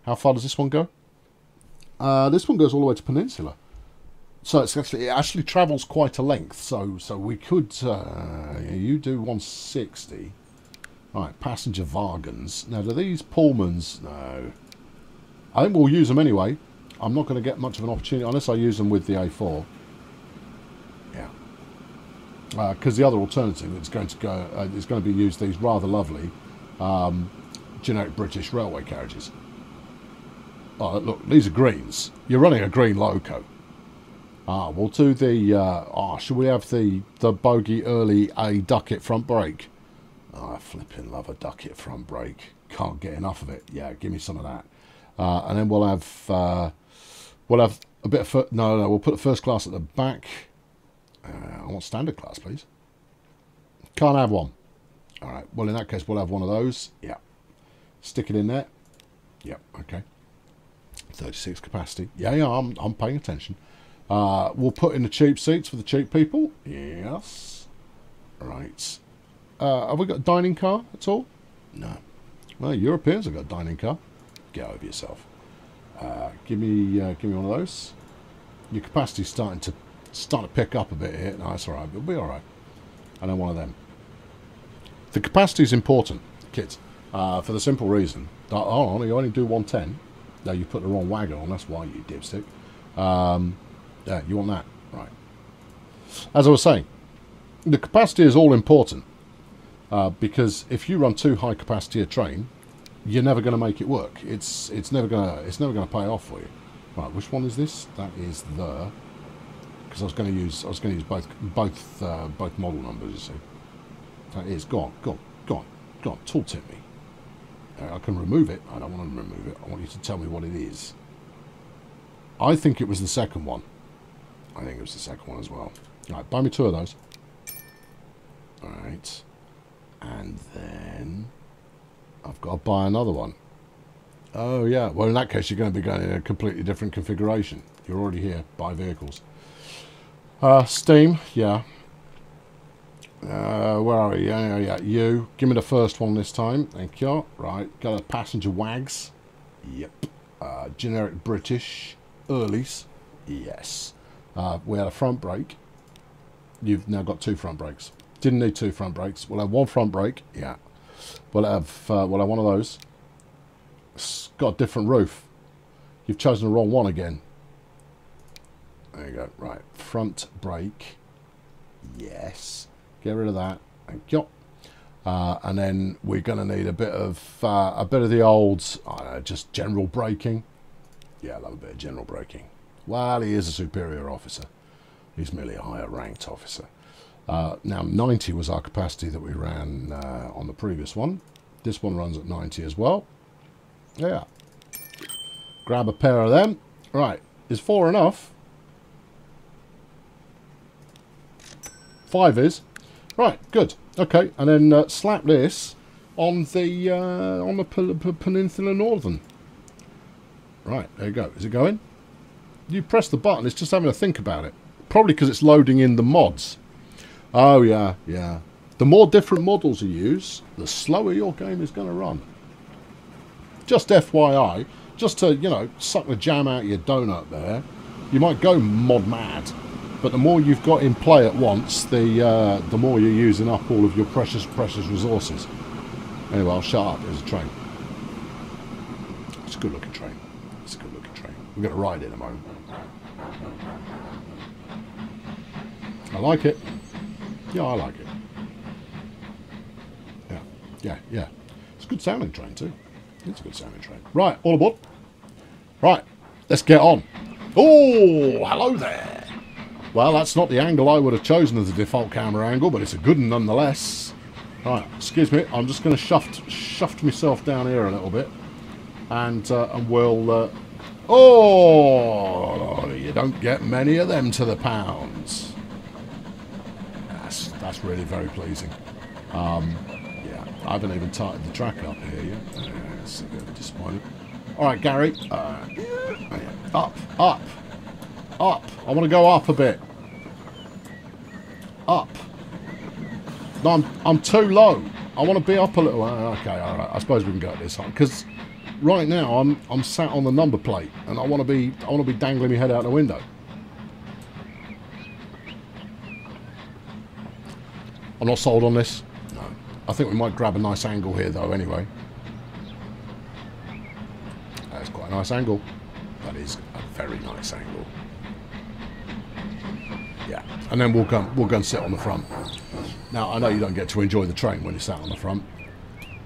How far does this one go? This one goes all the way to Peninsula. So it actually travels quite a length. So we could you do 160. All right, passenger wagons. Now, do these Pullmans? No. I think we'll use them anyway. I'm not going to get much of an opportunity unless I use them with the A4. Yeah. Because the other alternative that's going to go is going to be use these rather lovely generic British railway carriages. Oh, look, these are greens. You're running a green loco. We'll do the, should we have the bogey early A ducket front brake? Oh, I flipping love a ducket front brake. Can't get enough of it. Yeah, give me some of that. And then we'll have a bit of, no, we'll put the first class at the back. I want standard class, please. Can't have one. All right, well, in that case, we'll have one of those. Yeah. Stick it in there. Yep, okay. 36 capacity. Yeah, I'm paying attention. We'll put in the cheap seats for the cheap people. Yes. Right. Have we got a dining car at all? No. Well, Europeans have got a dining car. Get over yourself. Give me one of those. Your capacity's starting to pick up a bit here. No, that's all right. We'll be all right. And then one of them. The capacity is important, kids, for the simple reason that, oh, you only do 110. No, you put the wrong wagon on. That's why, you dipstick. Yeah, you want that. Right. As I was saying, the capacity is all important because if you run too high capacity a train, you're never going to make it work. It's never going to pay off for you. Right, which one is this? That is the, because I was going to use both model numbers. You see, that is go on, tool tip me. I can remove it. I don't want to remove it. I want you to tell me what it is. I think it was the second one. I think it was the second one as well. All right, buy me two of those. All right, and then I've got to buy another one. Oh yeah, well in that case you're going to be going in a completely different configuration. You're already here. Buy vehicles. Steam, yeah. Where are we? Yeah. You. Give me the first one this time. Thank you. Right. Got a passenger wags. Yep. Generic British. Earlies. Yes. We had a front brake. You've now got two front brakes. Didn't need two front brakes. We'll have one front brake. Yeah. We'll have one of those. It's got a different roof. You've chosen the wrong one again. There you go. Right. Front brake. Yes. Get rid of that. Thank you. And then we're going to need a bit of the old, just general braking. Yeah, I love a bit of general braking. Well, he is a superior officer. He's merely a higher ranked officer. Now, 90 was our capacity that we ran on the previous one. This one runs at 90 as well. Yeah. Grab a pair of them. Right. Is 4 enough? 5 is. Right. Good. Okay. And then slap this on the Peninsula Northern. Right. There you go. Is it going? You press the button. It's just having to think about it. Probably because it's loading in the mods. Oh, yeah. Yeah. The more different models you use, the slower your game is going to run. Just FYI, just to, you know, suck the jam out of your donut there, you might go mod mad, but the more you've got in play at once, the more you're using up all of your precious resources. Anyway, I'll shut up. There's a train. It's a good looking train. It's a good looking train. We're going to ride it in a moment. I like it. Yeah, I like it. Yeah, yeah, yeah. It's a good sounding train too. It's a good sounding train. Right, all aboard. Right, let's get on. Oh, hello there. Well, that's not the angle I would have chosen as a default camera angle, but it's a good one nonetheless. Right, excuse me. I'm just going to shuft myself down here a little bit, and we'll. Oh, you don't get many of them to the pounds. That's really very pleasing. Yeah, I haven't even tightened the track up here yet. It's a bit of a disappointment. All right, Gary. Up. I want to go up a bit. Up. No, I'm too low. I want to be up a little. Okay, all right. I suppose we can go at this high because right now I'm sat on the number plate and I want to be dangling my head out the window. I'm not sold on this. No. I think we might grab a nice angle here, though, anyway. That's quite a nice angle. That is a very nice angle. Yeah. And then we'll go and sit on the front. Now, I know you don't get to enjoy the train when you sat on the front,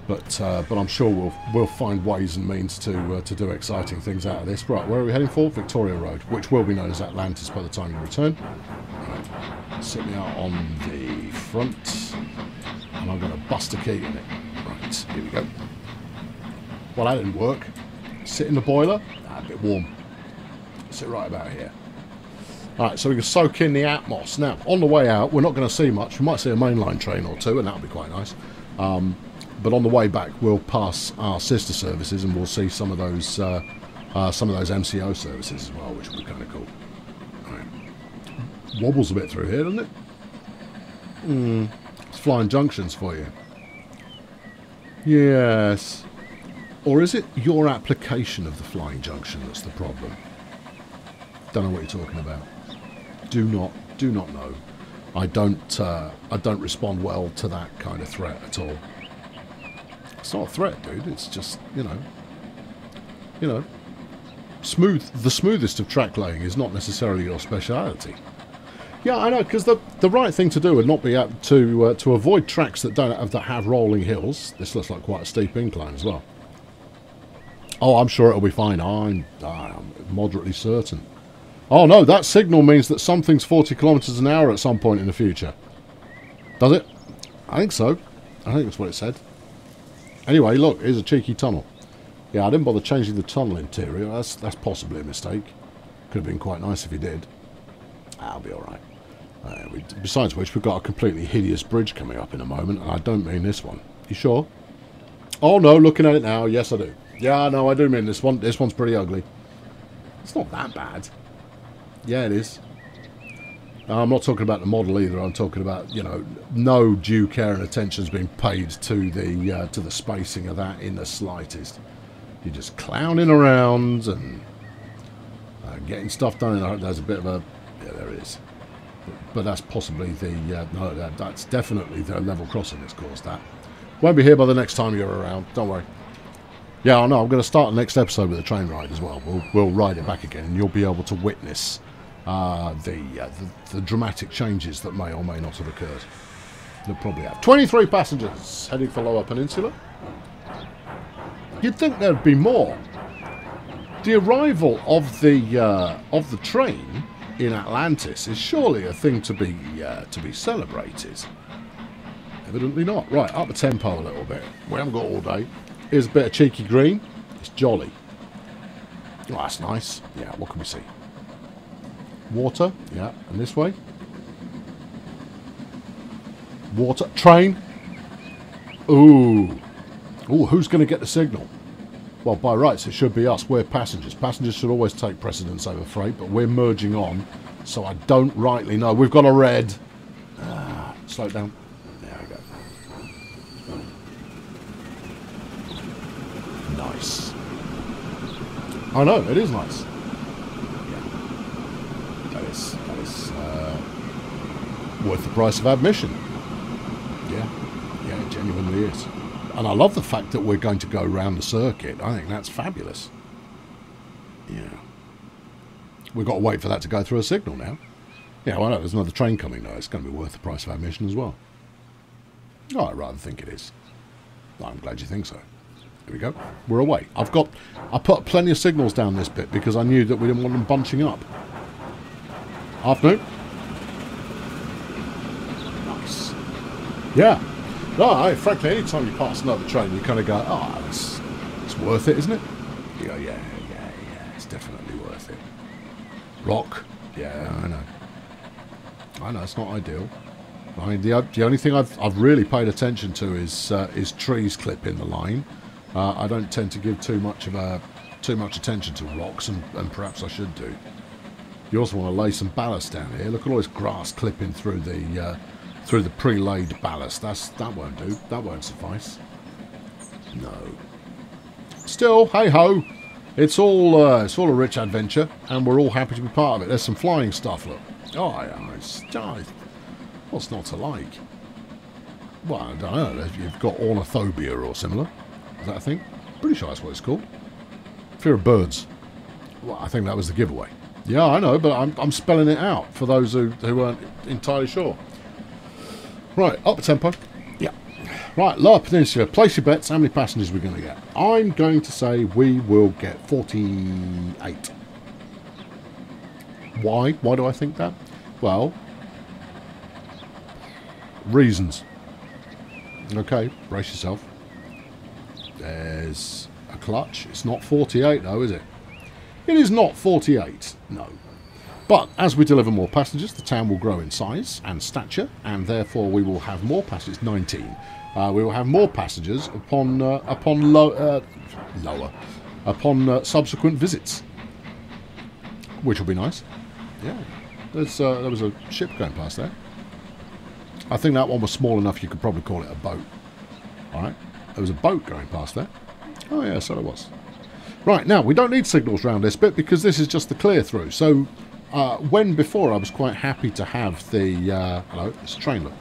but I'm sure we'll find ways and means to do exciting things out of this. Right, where are we heading for? Victoria Road, which will be known as Atlantis by the time you return. Right. Sit me out on the front, and I'm going to bust a key in it. Right, here we go. Well, that didn't work. Sit in the boiler. A bit warm. Sit right about here. Alright, so we can soak in the atmos. Now, on the way out, we're not going to see much. We might see a mainline train or two, and that'll be quite nice. But on the way back, we'll pass our sister services, and we'll see some of those MCO services as well, which will be kind of cool. Right. Wobbles a bit through here, doesn't it? It's flying junctions for you. Yes. Or is it your application of the flying junction that's the problem? Don't know what you're talking about. Do not know. I don't respond well to that kind of threat at all. It's not a threat, dude. It's just, you know, the smoothest of track laying is not necessarily your speciality. Yeah, I know, because the right thing to do would not be to avoid tracks that have rolling hills. This looks like quite a steep incline as well. Oh, I'm sure it'll be fine. I'm moderately certain. Oh no, that signal means that something's 40 kilometers an hour at some point in the future. Does it? I think so. I think that's what it said. Anyway, look, here's a cheeky tunnel. Yeah, I didn't bother changing the tunnel interior. That's possibly a mistake. Could have been quite nice if you did. I'll be alright. Besides which, we've got a completely hideous bridge coming up in a moment, and I don't mean this one. You sure? Oh no, looking at it now, yes I do. Yeah, no, I do mean this one. This one's pretty ugly. It's not that bad. Yeah, it is. I'm not talking about the model either. I'm talking about, you know, no due care and attention's been paid to the spacing of that in the slightest. You're just clowning around and getting stuff done. And I hope there's a bit of a... Yeah, there is. But that's possibly the... no, that's definitely the level crossing that's caused that. Won't be here by the next time you're around. Don't worry. Yeah, I know. I'm going to start the next episode with a train ride as well. We'll ride it back again, and you'll be able to witness the dramatic changes that may or may not have occurred. They'll probably have 23 passengers heading for Lower Peninsula. You'd think there'd be more. The arrival of the train in Atlantis is surely a thing to be celebrated. Evidently not. Right, up the tempo a little bit. We haven't got all day. Here's a bit of cheeky green. It's jolly. Oh, that's nice. Yeah, what can we see? Water. Yeah, and this way. Water. Train. Ooh. Ooh, who's going to get the signal? Well, by rights, it should be us. We're passengers. Passengers should always take precedence over freight, but we're merging on, so I don't rightly know. We've got a red. Slow it down. There we go. Nice. I know, it is nice. Yeah. That is worth the price of admission. Yeah. Yeah, it genuinely is. And I love the fact that we're going to go around the circuit. I think that's fabulous. Yeah. We've got to wait for that to go through a signal now. Yeah, well, no, there's another train coming now. It's going to be worth the price of admission as well. Oh, I rather think it is. I'm glad you think so. Here we go. We're away. I put plenty of signals down this bit because I knew that we didn't want them bunching up. Afternoon. Nice. Yeah. No, frankly, any time you pass another train, you kind of go, oh, it's worth it, isn't it? You go, yeah, it's definitely worth it. Rock, yeah, I know, it's not ideal. I mean, the only thing I've really paid attention to is trees clipping the line. I don't tend to give too much attention to rocks, and perhaps I should do. You also want to lay some ballast down here. Look at all this grass clipping through the pre-laid ballast. That won't do. That won't suffice. No. Still, hey ho, it's all a rich adventure, and we're all happy to be part of it. There's some flying stuff. Look. Oh yeah, what's not to like? Well, I don't know. If you've got ornithobia or similar, is that a thing? Pretty sure that's what it's called. Fear of birds. Well, I think that was the giveaway. Yeah, I know, but I'm spelling it out for those who weren't entirely sure. Right, up the tempo. Yeah. Right, Lower Peninsula. Place your bets. How many passengers we're going to get? I'm going to say we will get 48. Why? Why do I think that? Well, reasons. Okay, brace yourself. There's a clutch. It's not 48 though, is it? It is not 48, no. But as we deliver more passengers, the town will grow in size and stature, and therefore we will have more passengers. 19. We will have more passengers upon subsequent visits, which will be nice. Yeah, there was a ship going past there. I think that one was small enough you could probably call it a boat. All right, there was a boat going past there. Oh yeah, so there was. Right, now we don't need signals around this bit because this is just the clear through. So when before I was quite happy to have the hello, it's a train look.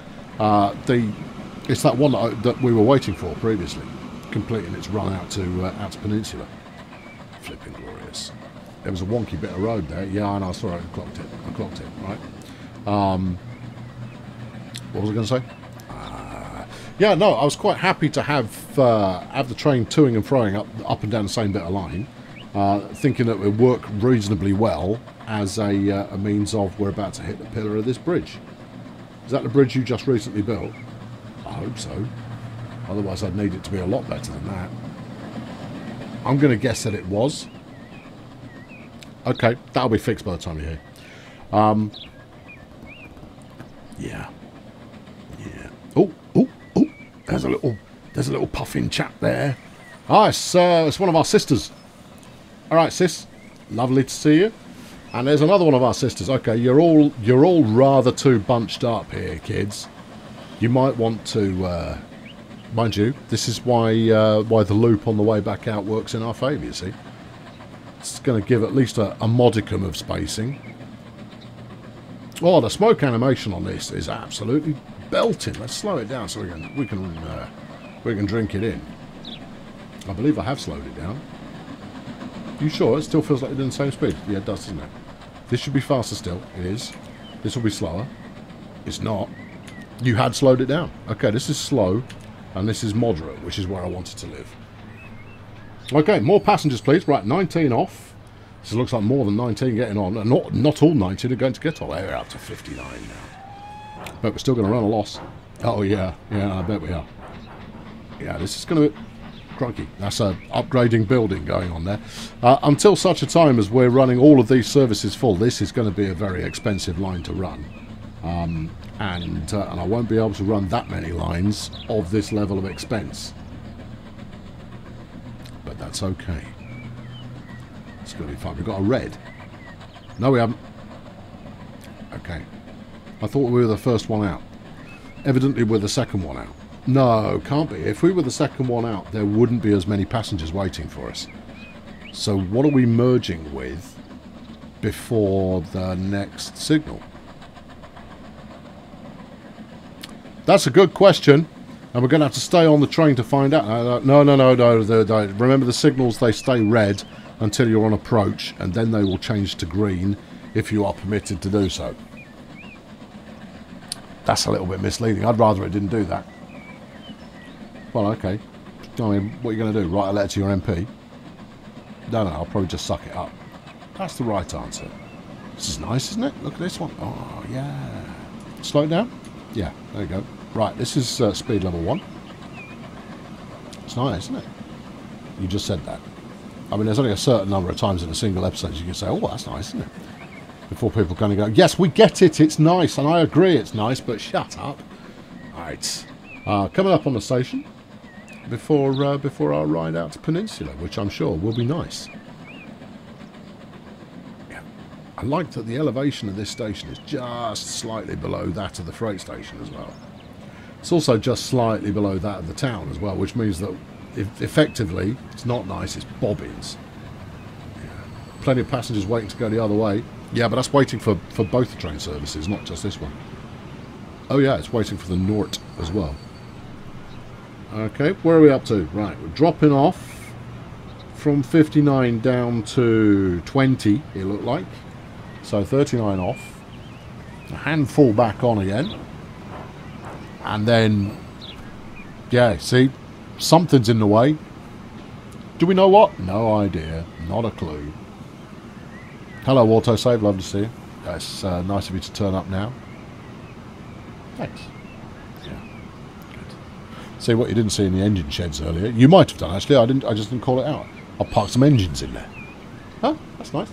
It's that one that we were waiting for previously, completing its run out to Peninsula. Flipping glorious. There was a wonky bit of road there. Yeah, I know. Sorry, I clocked it. Right. What was I going to say? Yeah, no, I was quite happy to have the train toing and froing up and down the same bit of line, thinking that it would work reasonably well as a means of we're about to hit the pillar of this bridge. Is that the bridge you just recently built? I hope so. Otherwise, I'd need it to be a lot better than that. I'm going to guess that it was. Okay, that'll be fixed by the time you're here. Yeah. Oh. There's a little puffing chap there. Ah, it's one of our sisters. All right, sis. Lovely to see you. And there's another one of our sisters. Okay, you're all rather too bunched up here, kids. You might want to, mind you, this is why the loop on the way back out works in our favour. You see, it's going to give at least a modicum of spacing. Oh, the smoke animation on this is absolutely belting. Let's slow it down so we can drink it in. I believe I have slowed it down. You sure? It still feels like it's doing the same speed. Yeah, it does, doesn't it? This should be faster still. It is. This will be slower. It's not. You had slowed it down. Okay, this is slow, and this is moderate, which is where I wanted to live. Okay, more passengers, please. Right, 19 off. This looks like more than 19 getting on. Not all 19 are going to get on. We're up to 59 now. But we're still going to run a loss. Oh, yeah. Yeah, I bet we are. Yeah, this is going to be... Crikey. That's a upgrading building going on there. Until such a time as we're running all of these services full, this is going to be a very expensive line to run. And I won't be able to run that many lines of this level of expense. But that's okay. It's going to be fun. We've got a red. No, we haven't. Okay. I thought we were the first one out. Evidently we're the second one out. No, can't be. If we were the second one out, there wouldn't be as many passengers waiting for us. So what are we merging with before the next signal? That's a good question. And we're going to have to stay on the train to find out. No. Remember the signals, they stay red until you're on approach, and then they will change to green if you are permitted to do so. That's a little bit misleading. I'd rather it didn't do that. Well, okay. I mean, what are you going to do? Write a letter to your MP? No, I'll probably just suck it up. That's the right answer. This is nice, isn't it? Look at this one. Oh, yeah. Slow it down? Yeah, there you go. Right, this is speed level 1. It's nice, isn't it? You just said that. I mean, there's only a certain number of times in a single episode you can say, oh, that's nice, isn't it? Before people kind of go, yes, we get it, it's nice, and I agree it's nice, but shut up. Right. Coming up on the station before our ride out to Peninsula, which I'm sure will be nice. Yeah. I like that the elevation of this station is just slightly below that of the freight station as well. It's also just slightly below that of the town as well, which means that effectively it's not nice, it's bobbins. Yeah. Plenty of passengers waiting to go the other way. Yeah, but that's waiting for both the train services, not just this one. Oh yeah, it's waiting for the Nort as well. Okay, where are we up to? Right, we're dropping off from 59 down to 20, it looked like. So 39 off. A handful back on again. And then, yeah, see, something's in the way. Do we know what? No idea. Not a clue. Hello, autosave. Love to see you. It's nice of you to turn up now. Thanks. Yeah. Good. See what you didn't see in the engine sheds earlier. You might have done, actually. I just didn't call it out. I parked some engines in there. Huh? That's nice.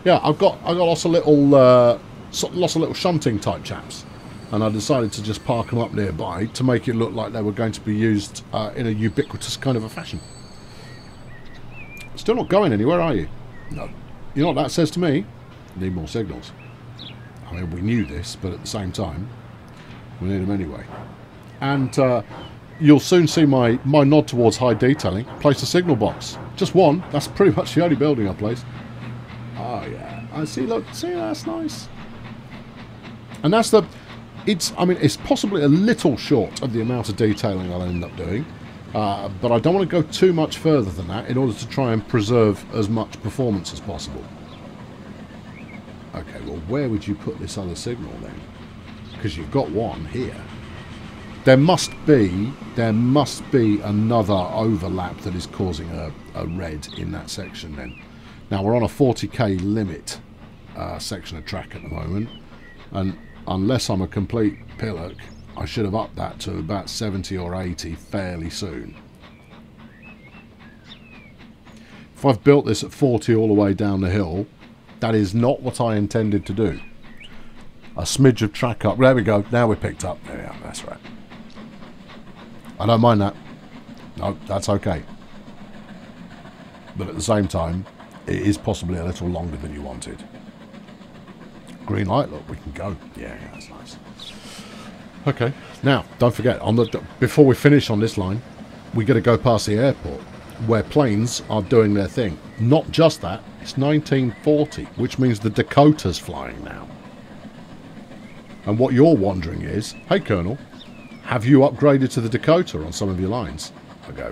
Yeah, I got lots of little shunting type chaps. And I decided to just park them up nearby to make it look like they were going to be used in a ubiquitous kind of a fashion. Still not going anywhere, are you? No. You know what that says to me? Need more signals. I mean, we knew this, but at the same time, we need them anyway. And you'll soon see my nod towards high detailing. Place a signal box. Just one. That's pretty much the only building I placed. Oh, yeah. I see, look. See, that's nice. And that's the... I mean, it's possibly a little short of the amount of detailing I'll end up doing, but I don't want to go too much further than that in order to try and preserve as much performance as possible. Okay, well, where would you put this other signal then? Because you've got one here. There must be another overlap that is causing a red in that section then. Now, we're on a 40k limit section of track at the moment, and unless I'm a complete pillock, I should have upped that to about 70 or 80 fairly soon. If I've built this at 40 all the way down the hill, that is not what I intended to do. A smidge of track up. There we go. Now we're picked up. There we are. That's right. I don't mind that. No, that's okay. But at the same time, it is possibly a little longer than you wanted. Green light, look, we can go. Yeah, that's nice. Okay, now, don't forget, before we finish on this line, we got to go past the airport, where planes are doing their thing. Not just that, it's 1940, which means the Dakota's flying now. And what you're wondering is, hey, Colonel, have you upgraded to the Dakota on some of your lines? I go,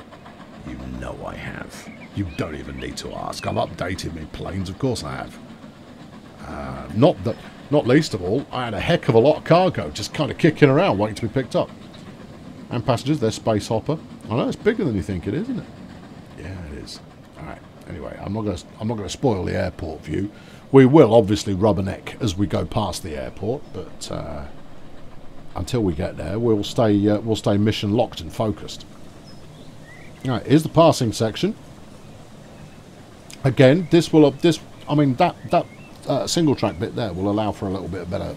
you know I have. You don't even need to ask. I've updated my planes, of course I have. Not least of all, I had a heck of a lot of cargo just kind of kicking around waiting to be picked up. And passengers, there's Space Hopper. I know it's bigger than you think it is, isn't it? Yeah, it is. All right. Anyway, I'm not going to spoil the airport view. We will obviously rubberneck as we go past the airport, but until we get there, we'll stay mission locked and focused. All right, here's the passing section. Again, I mean that single track bit there will allow for a little bit of better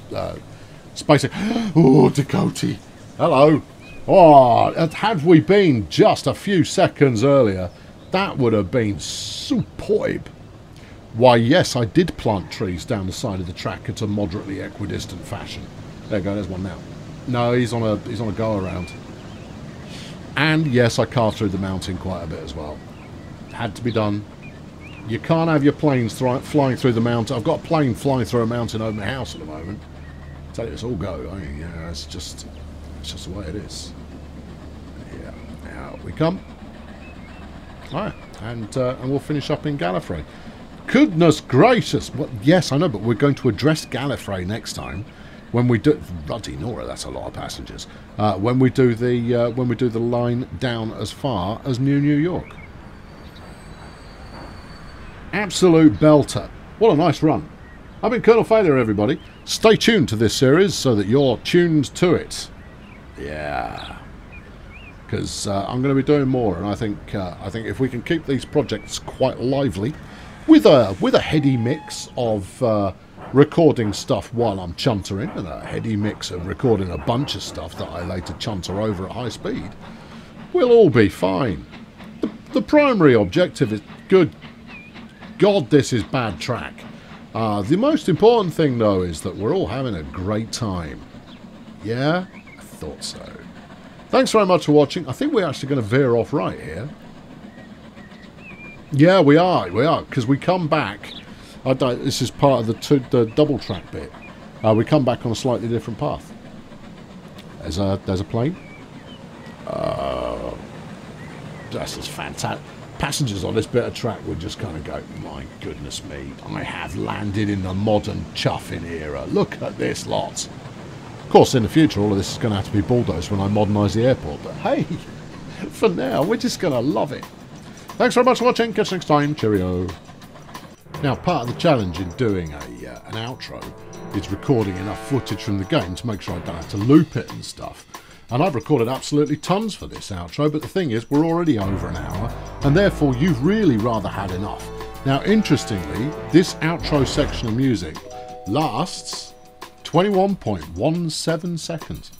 spacing. Oh, Dakota, hello. Oh, had we been just a few seconds earlier, that would have been superb. Why, yes, I did plant trees down the side of the track at a moderately equidistant fashion. There you go, there's one now. No, he's on a go-around. And, yes, I carved through the mountain quite a bit as well. Had to be done. You can't have your planes flying through the mountain. I've got a plane flying through a mountain over my house at the moment. I tell you, it's all go. I mean, yeah, it's just the way it is. Yeah, out we come. All right, and we'll finish up in Gallifrey. Goodness gracious! Well, yes, I know, but we're going to address Gallifrey next time when we do. Bloody Nora, that's a lot of passengers. When we do the line down as far as New York. Absolute belter! What a nice run. I've been Colonel Failure, everybody. Stay tuned to this series so that you're tuned to it. Yeah. Because I'm going to be doing more, and I think if we can keep these projects quite lively, with a heady mix of recording stuff while I'm chuntering, and a heady mix of recording a bunch of stuff that I later chunter over at high speed, we'll all be fine. The primary objective is good. God, this is bad track. The most important thing, though, is that we're all having a great time. Yeah, I thought so. Thanks very much for watching. I think we're actually going to veer off right here. Yeah, we are, because we come back. This is part of the double track bit. We come back on a slightly different path. There's a plane. This is fantastic. Passengers on this bit of track would just kind of go, my goodness me, I have landed in the modern chuffing era. Look at this lot. Of course, in the future, all of this is going to have to be bulldozed when I modernise the airport. But hey, for now, we're just going to love it. Thanks very much for watching. Catch you next time. Cheerio. Now, part of the challenge in doing an outro is recording enough footage from the game to make sure I don't have to loop it and stuff. And I've recorded absolutely tons for this outro, but the thing is, we're already over an hour, and therefore you've really rather had enough. Now, interestingly, this outro section of music lasts 21.17 seconds.